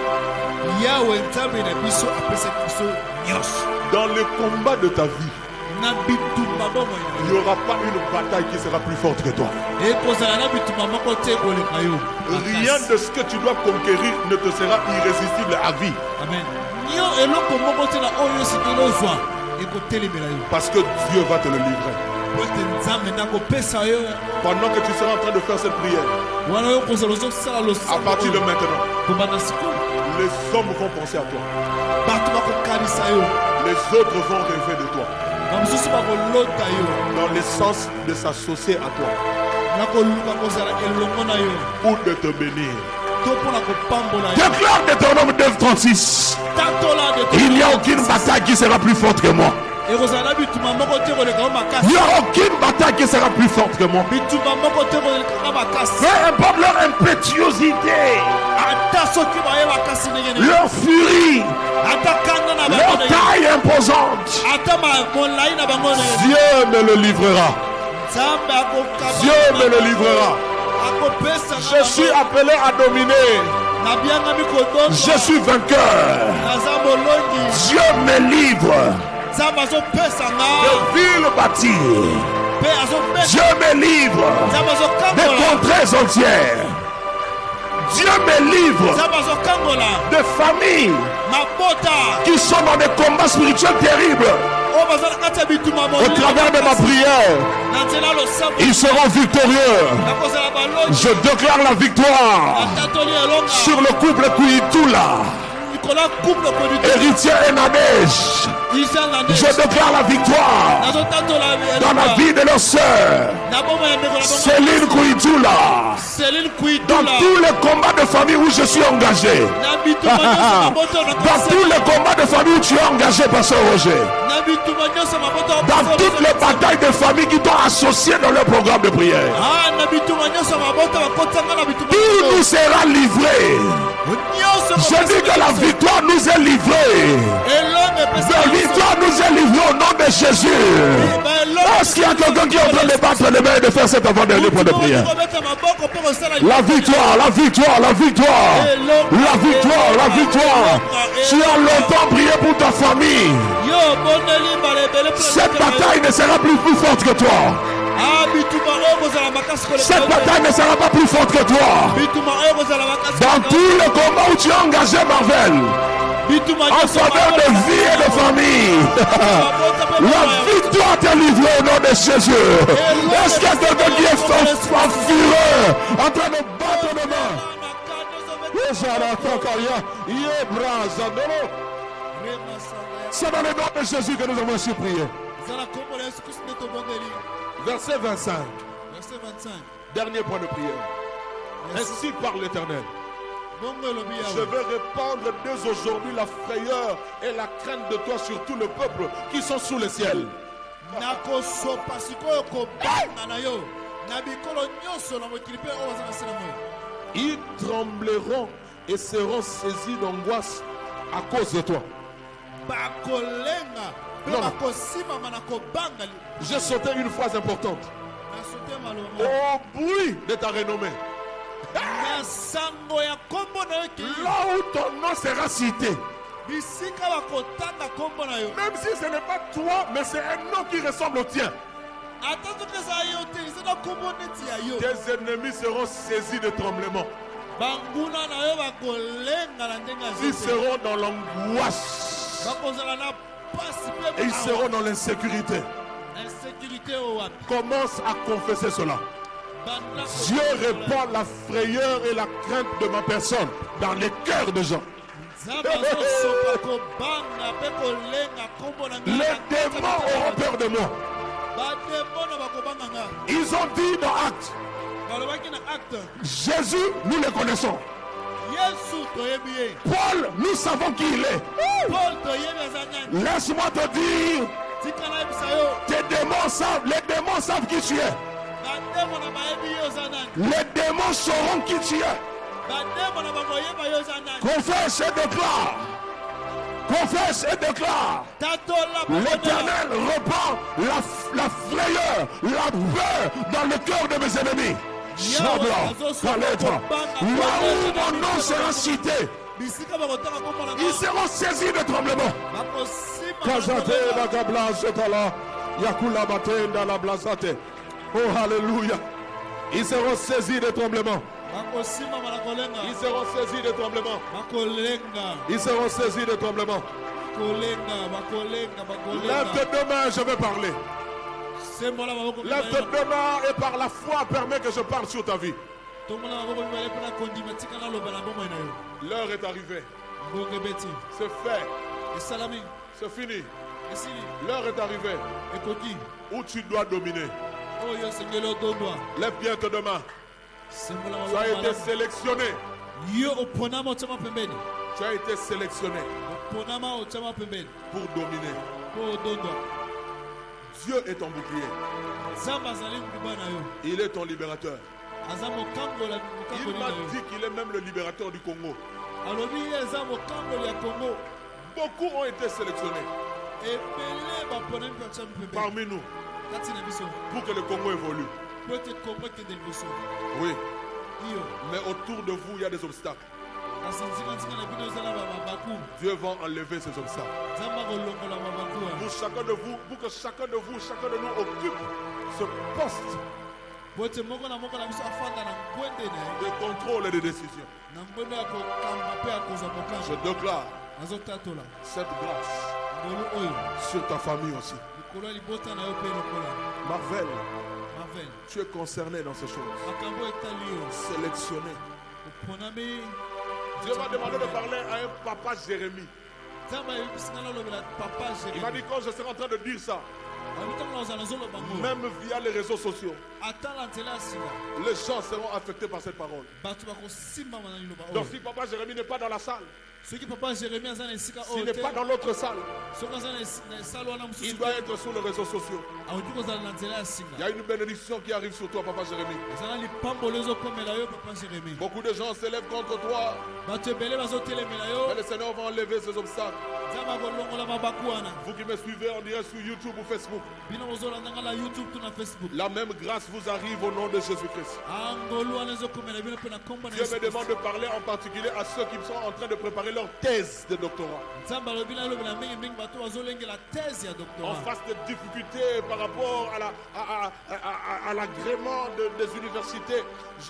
Dans le combat de ta vie, il n'y aura pas une bataille qui sera plus forte que toi. Rien de ce que tu dois conquérir ne te sera irrésistible à vie. Amen. Parce que Dieu va te le livrer. Pendant que tu seras en train de faire cette prière, à partir de maintenant, les hommes vont penser à toi. Les autres vont rêver de toi. Dans le sens de s'associer à toi. Ou de te bénir. Déclare Deutéronome 9:36. Il n'y a aucune bataille qui sera plus forte que moi. Il n'y aura aucune bataille qui sera plus forte que moi. Peu importe leur impétuosité, leur furie, leur taille imposante, Dieu me le livrera. Dieu me le livrera. Je suis appelé à dominer. Je suis vainqueur. Dieu me livre de villes bâties. Dieu me livre de contrées entières. Dieu me livre de familles qui sont dans des combats spirituels terribles. Au travers de ma prière, ils seront victorieux. Je déclare la victoire sur le couple Kuitula, héritier Enadej. Je déclare la victoire dans la vie de leurs sœurs Céline Kuitula, dans tous les combats de famille où je suis engagé, dans tous les combats de famille où tu es engagé, Pasteur Roger, dans toutes les batailles de famille qui t'ont associé dans leur programme de prière, tout nous sera livré. Je dis que la victoire nous est livrée. La victoire nous est livrée au nom de Jésus. Est-ce qu'il y a quelqu'un qui est en train de battre les mains et de faire cet avant-dernier point de prière? La victoire, la victoire, la victoire, la victoire, la victoire. Tu as longtemps prié pour ta famille. Cette bataille ne sera plus forte que toi. Cette bataille ne sera pas plus forte que toi. Dans tous les combats où tu es engagé, Marvel, en faveur de vie et de famille, la victoire t'est livrée au nom de Jésus. Est-ce qu'il y a quelqu'un qui est fureux en train de battre les mains? C'est dans le nom de Jésus que nous avons su prier. Verset 25. Dernier point de prière. Ainsi parle l'Éternel. Je vais répandre dès aujourd'hui la frayeur et la crainte de toi sur tout le peuple qui sont sous le ciel. Ils trembleront et seront saisis d'angoisse à cause de toi. Non. J'ai sauté une phrase importante. Au bruit de ta renommée. Là où ton nom sera cité, bisika bakotanga kombo na yo Même si ce n'est pas toi, mais c'est un nom qui ressemble au tien. ata soki ezala yo te eza na kombo neti ya yo Tes ennemis seront saisis de tremblement. banguna na yo bakolenga na ndenge ya Ils zo te seront dans l'angoisse. bakozala na pasi Et ils mpe seront dans l'insécurité. insécurité oyo wapi Commence à confesser cela. banda Dieu répand la frayeur et la crainte de ma personne dans les cœurs des gens. nzambe azosoka kobanga mpe kolenga kombo na Les démons auront peur de moi. bademona bakobanga nga Ils ont dit dans Actes, balobaki na acte Jésus, nous le connaissons. yesu toyebi ye Paul, nous savons qui il est. paul toyebi eza nani Laisse-moi te dire, tika nayebisa yo les démons savent qui tu es. bademona bayebi yo eza nani Les démons sauront qui tu es. bademona bakoyeba yo eza nani Confesse et déclare. Confesse et déclare. tatola L'Éternel reprend la frayeur, la peur dans le cœur de mes ennemis. Chabla, Kaletra. Là où mon nom sera cité, bisika bakotanga kombo na ils seront saisis de tremblement. Kazate bagabla zotala, yakula batenda la blazate. Oh alléluia. Ils seront saisis de tremblement. bakosimama na kolenga Ils seront saisis de tremblement. bakolenga Ils seront saisis de tremblement. bakolenga Lève tes deux mains, je vais parler. sembola maboko Lève tes deux mains et par la foi, permets que je parle sur ta vie. tombola maboko mibale mpo na kondima tika naloba na bomoi na yo L'heure est arrivée. mboka ebeti C'est fait. esalami C'est fini. esili L'heure est arrivée ekoti où tu dois dominer. oyo osengeli odondwa Lève bien tes deux mains. sembola Tu as maboko été malamu. sélectionné. yo oponama otyama pembeni Tu as été sélectionné oponama otyama pembeni pour dominer. mpo odondwa Dieu est ton bouclier. nzambe azali nguba na yo Il est ton libérateur. aza mokangoli Il na m'a yo dit qu'il est même le libérateur du Congo. alobi ye eza mokangoli ya kongo Beaucoup ont été sélectionnés ebele baponami mpe batyami pembeni parmi nous kati na biso pour que le Congo évolue. po ete kongo ekende liboso Oui, iyo mais autour de vous, il y a des obstacles. kasi nzinganzinga na bino eza na babaku Dieu va enlever ces obstacles. nzambe akolongola mabaku wana Pour chacun de vous, pour que chacun de vous, chacun de nous occupe ce poste po ete moko na biso afanda na ngwende na ye de contrôle et de décision. na ngwende ya kokamba mpe ya kozwa Je mokango déclare nazotatola cette grâce ngolu oyo sur ta famille aussi. likolo ya libota na yo mpe lokola Marvel, mavel tu es concerné dans ces choses. makambo etali yo Sélectionné. oponami Dieu m'a demandé de parler à un papa Jérémie. nzambe ayebisinga nalobela papa Il m'a jérémi dit quand je serai en train de dire ça, abi ntango nazala nazoloba ngo même via les réseaux sociaux, ata na nzela ya nsima les gens seront affectés par cette parole. bato bakosimbama na liloba Donc oyo si papa Jérémie n'est pas dans la salle, soki papa jérémi aza na esika s'il oyo n'est te pas dans l'autre salle, soki aza na esala wana il mosusu doit être sur les réseaux sociaux. akoki kozala na nzela ya singa Il y a une bénédiction qui arrive sur toi, papa Jérémie. eza na lipambolo ezokomela yo papa jérémi Beaucoup de gens s'élèvent contre toi, bato ebele bazotelemela yo mais le Seigneur va enlever ces obstacles. nzambe akolongola mabaku wana Vous qui me suivez en direct sur YouTube ou Facebook, bino bozolandanga na youtube to na facebook la même grâce vous arrive au nom de Jésus-Christ. angolu wana ezokomela bino mpe na kombo na Dieu Yesu me Kristo. demande de parler en particulier à ceux qui sont en train de préparer leur thèse de doctorat. nzambe alobi nalobela mingimingi bato bazolengela thèse ya En doctorat face des difficultés par rapport à l'agrément des universités,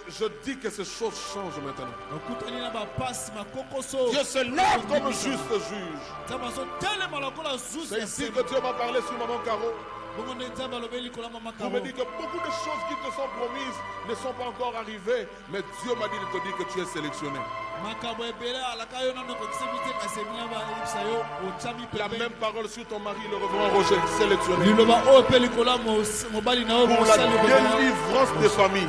je dis que ces choses changent maintenant. okutani na bapasi makokoso Dieu se lève comme juste juge. nzambe azotelema lokola zuzi C'est ya ici sema que Dieu m'a parlé sur Maman Caro. bongo nde nzambe alobeli likolo ya mama Vous me dites que beaucoup de choses qui te sont promises ne sont pas encore arrivées, mais Dieu m'a dit de te dire que tu es sélectionné. makambo ebele alaka yo nano kokisemi te kasi ebina bayebisa yo otyami La pembeni même parole sur ton mari, le reverend Roger, sélectionné. liloba oyo mpe likolo ya mobali na yo Pour la mosali délivrance des familles.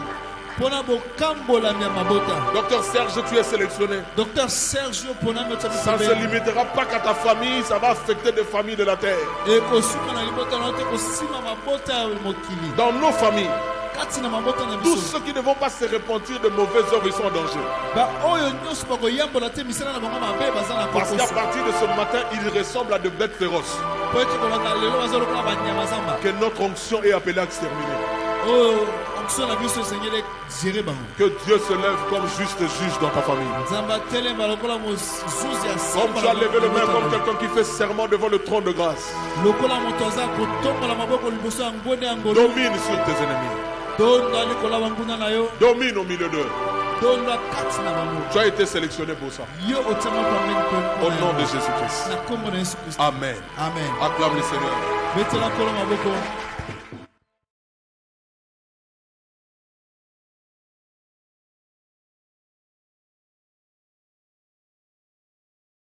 mpona bokambolami ya mabota Docteur Serge, tu es sélectionné. docteur sergio mponami otyami Ça ne se pembeni limitera pas qu'à ta famille, ça va affecter des familles de la terre. ekosuka na libota na yo te kosima mabota ya mokili Dans nos familles, kati na mabota na tous biso ceux qui ne vont pas se repentir de mauvaises œuvres, ils sont en danger. baoyo nyonso bakoyambola te misala na bango mabe baza na Parce qu'à kokoso partir de ce matin, ils ressemblent à de bêtes féroces. po ete kobanda lelo baza lokola banyama zamba Que notre onction est appelée à exterminer. Oh, onction na biso esengeli gérer bango. Que Dieu se lève comme juste juge dans ta famille. Nzamba telema lokola mozuzi ya Comme tu as levé le main comme quelqu'un qui fait serment devant le trône de grâce. lokola moto aza kotombola maboko liboso ya ngone ya ngolo. Domine sur tes ennemis. Tonda likola banguna na yo. Domine au milieu d'eux. Tonda kati na bango. Tu as été sélectionné pour ça. Yo otiama pambeni pe. Au nom de Jésus-Christ. Na kombo na Yesu Kristo. Amen. Amen. Acclame le Seigneur. Betela kolo maboko.